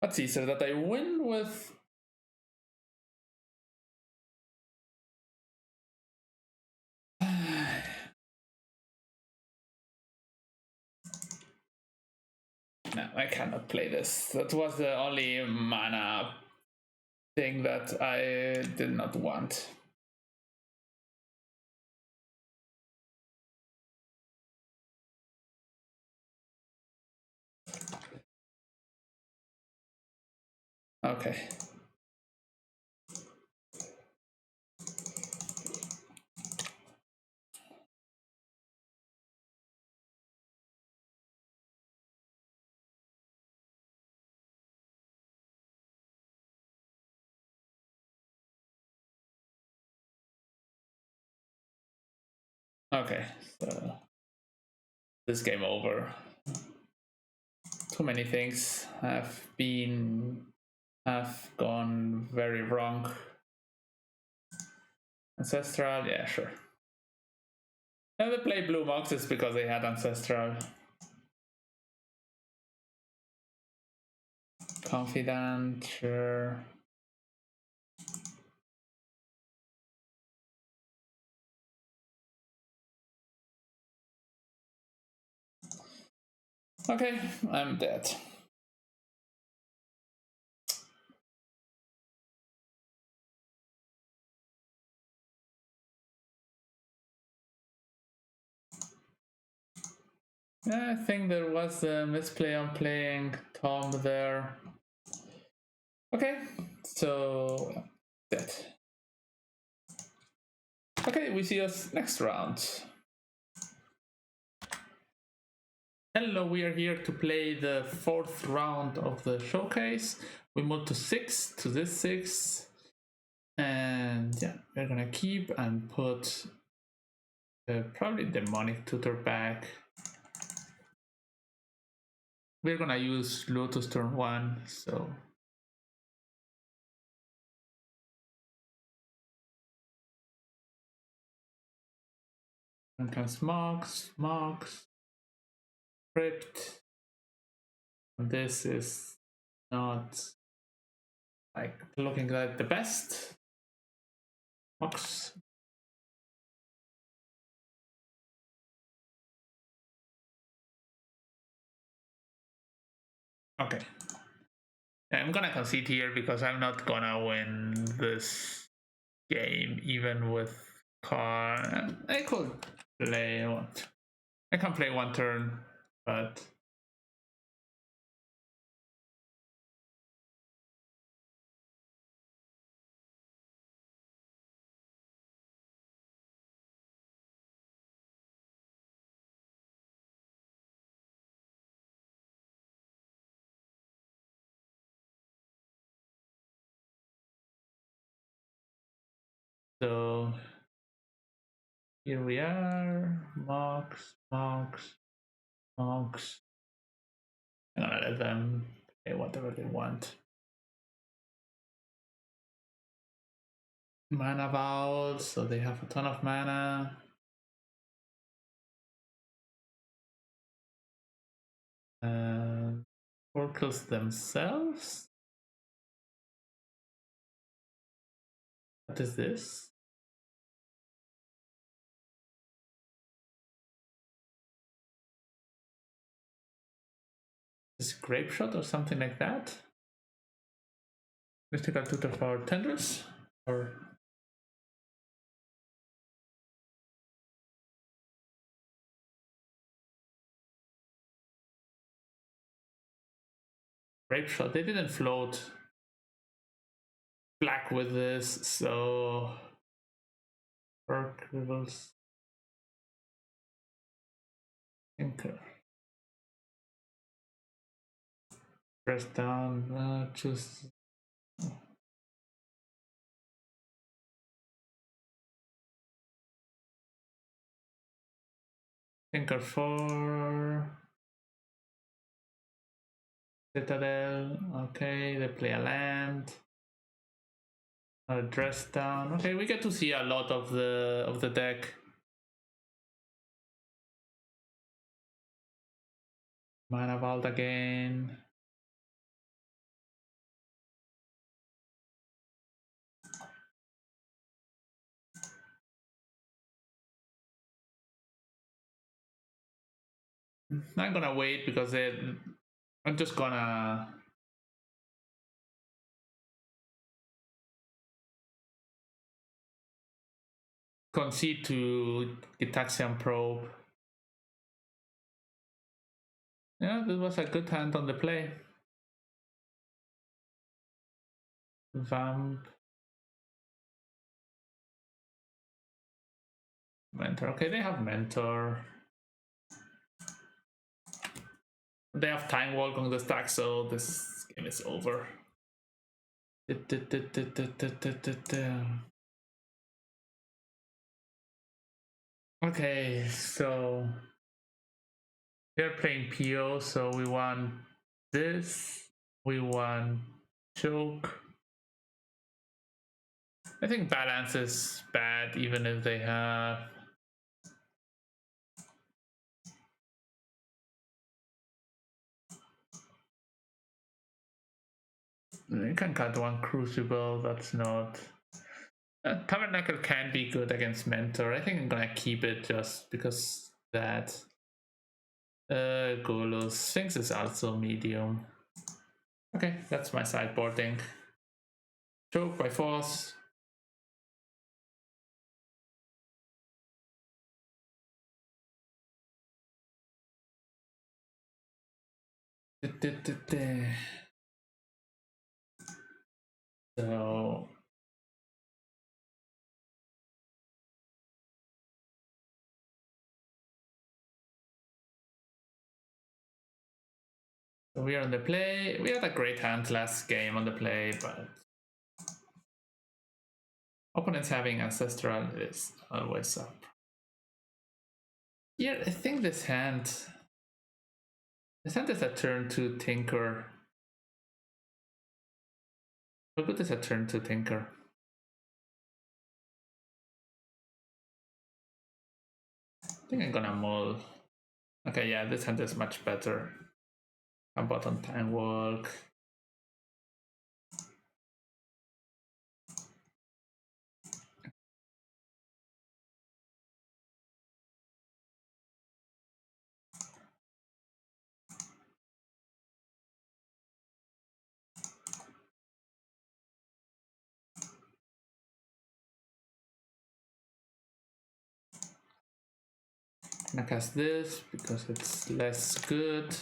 [SPEAKER 1] Let's see, so that I win with... No, I cannot play this. That was the only mana thing that I did not want. Okay. Okay, so this game over. Too many things have gone very wrong. Ancestral, yeah, sure. And they play blue boxes because they had Ancestral. Confident, sure. Okay, I'm dead. Yeah, I think there was a misplay on playing Tom there. Okay, so dead. Okay, we see us next round. Hello, we are here to play the 4th round of the showcase. We moved to 6, to this 6. And yeah, we're gonna keep and put probably Demonic Tutor back. We're gonna use Lotus turn 1, so... Smocks, Crypt. This is not like looking like the best. Smocks. Okay. I'm gonna concede here because I'm not gonna win this game even with car. I could play one. I can play one turn, but so here we are. Monks. I'm gonna let them play whatever they want. Mana Vows, so they have a ton of mana. Oracles themselves? What is this? Is Grape Shot or something like that? Mystical Tutor for Tendrils? Or Grape Shot? They didn't float black with this, so Oracles Thinker. Press down, choose. Thinker 4. Citadel. Okay, they play a land. Dress down. Okay, we get to see a lot of the deck. Mana Vault again. I'm gonna wait because I'm just gonna concede to Gitaxian Probe. Yeah, this was a good hand on the play. Vamp. Mentor. Okay, they have Mentor. They have Time Walk on the stack, so this game is over. Okay, so they're playing PO, so we want this. We want choke. I think balance is bad, even if they have. You can cut one Crucible, that's not. Tabernacle can be good against Mentor. I think I'm gonna keep it just because that. Golos. Sphinx is also medium. Okay, that's my sideboarding. Choke by force. So we are on the play. We had a great hand last game on the play, but opponents having Ancestral is always up. Yeah, I think this hand is a turn to Tinker. How good is a turn to Tinker? I think I'm gonna mull. Okay, yeah, this hand is much better. How about on Time Walk? I'm gonna cast this because it's less good.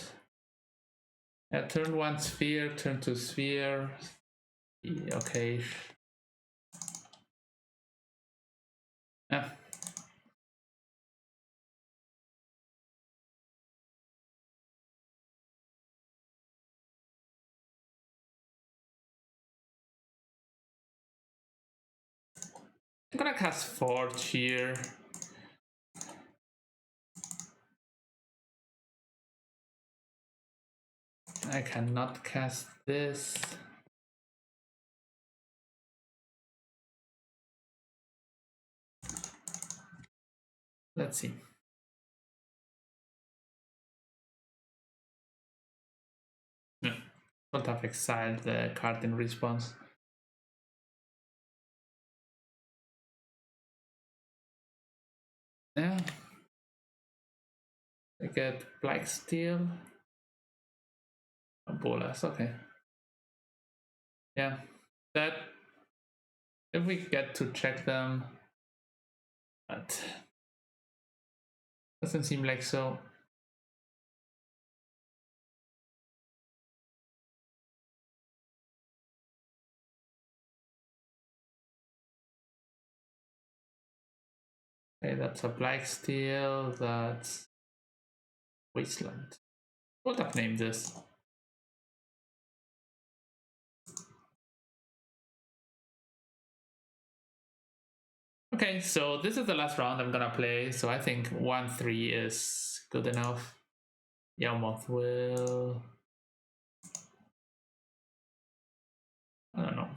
[SPEAKER 1] Yeah, turn 1 sphere, turn 2 sphere. Yeah, okay. Yeah. I'm gonna cast Forge here. I cannot cast this. Let's see. No, don't have exiled the card in response. Yeah. I get Black Steel. Bolas, okay. Yeah. That if we get to check them, but doesn't seem like so. Okay, that's a Black Steel, that's Wasteland. What have named this? Okay, so this is the last round I'm gonna play, so I think 1-3 is good enough. Yawmoth will... I don't know.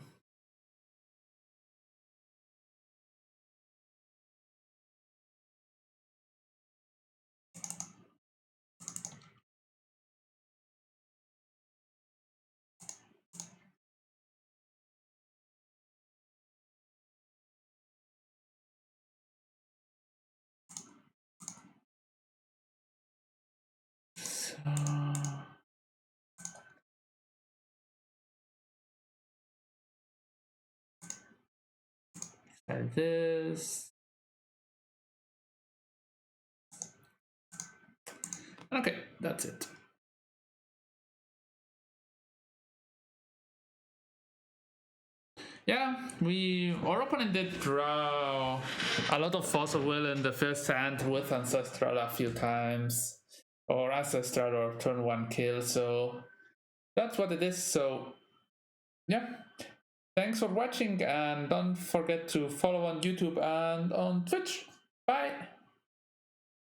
[SPEAKER 1] Like this. Okay, that's it. Yeah, our opponent did draw a lot of Force of Will in the first hand with Ancestral a few times, or Ancestral or turn 1 kill, so that's what it is. So yeah, thanks for watching, and don't forget to follow on YouTube and on Twitch. Bye!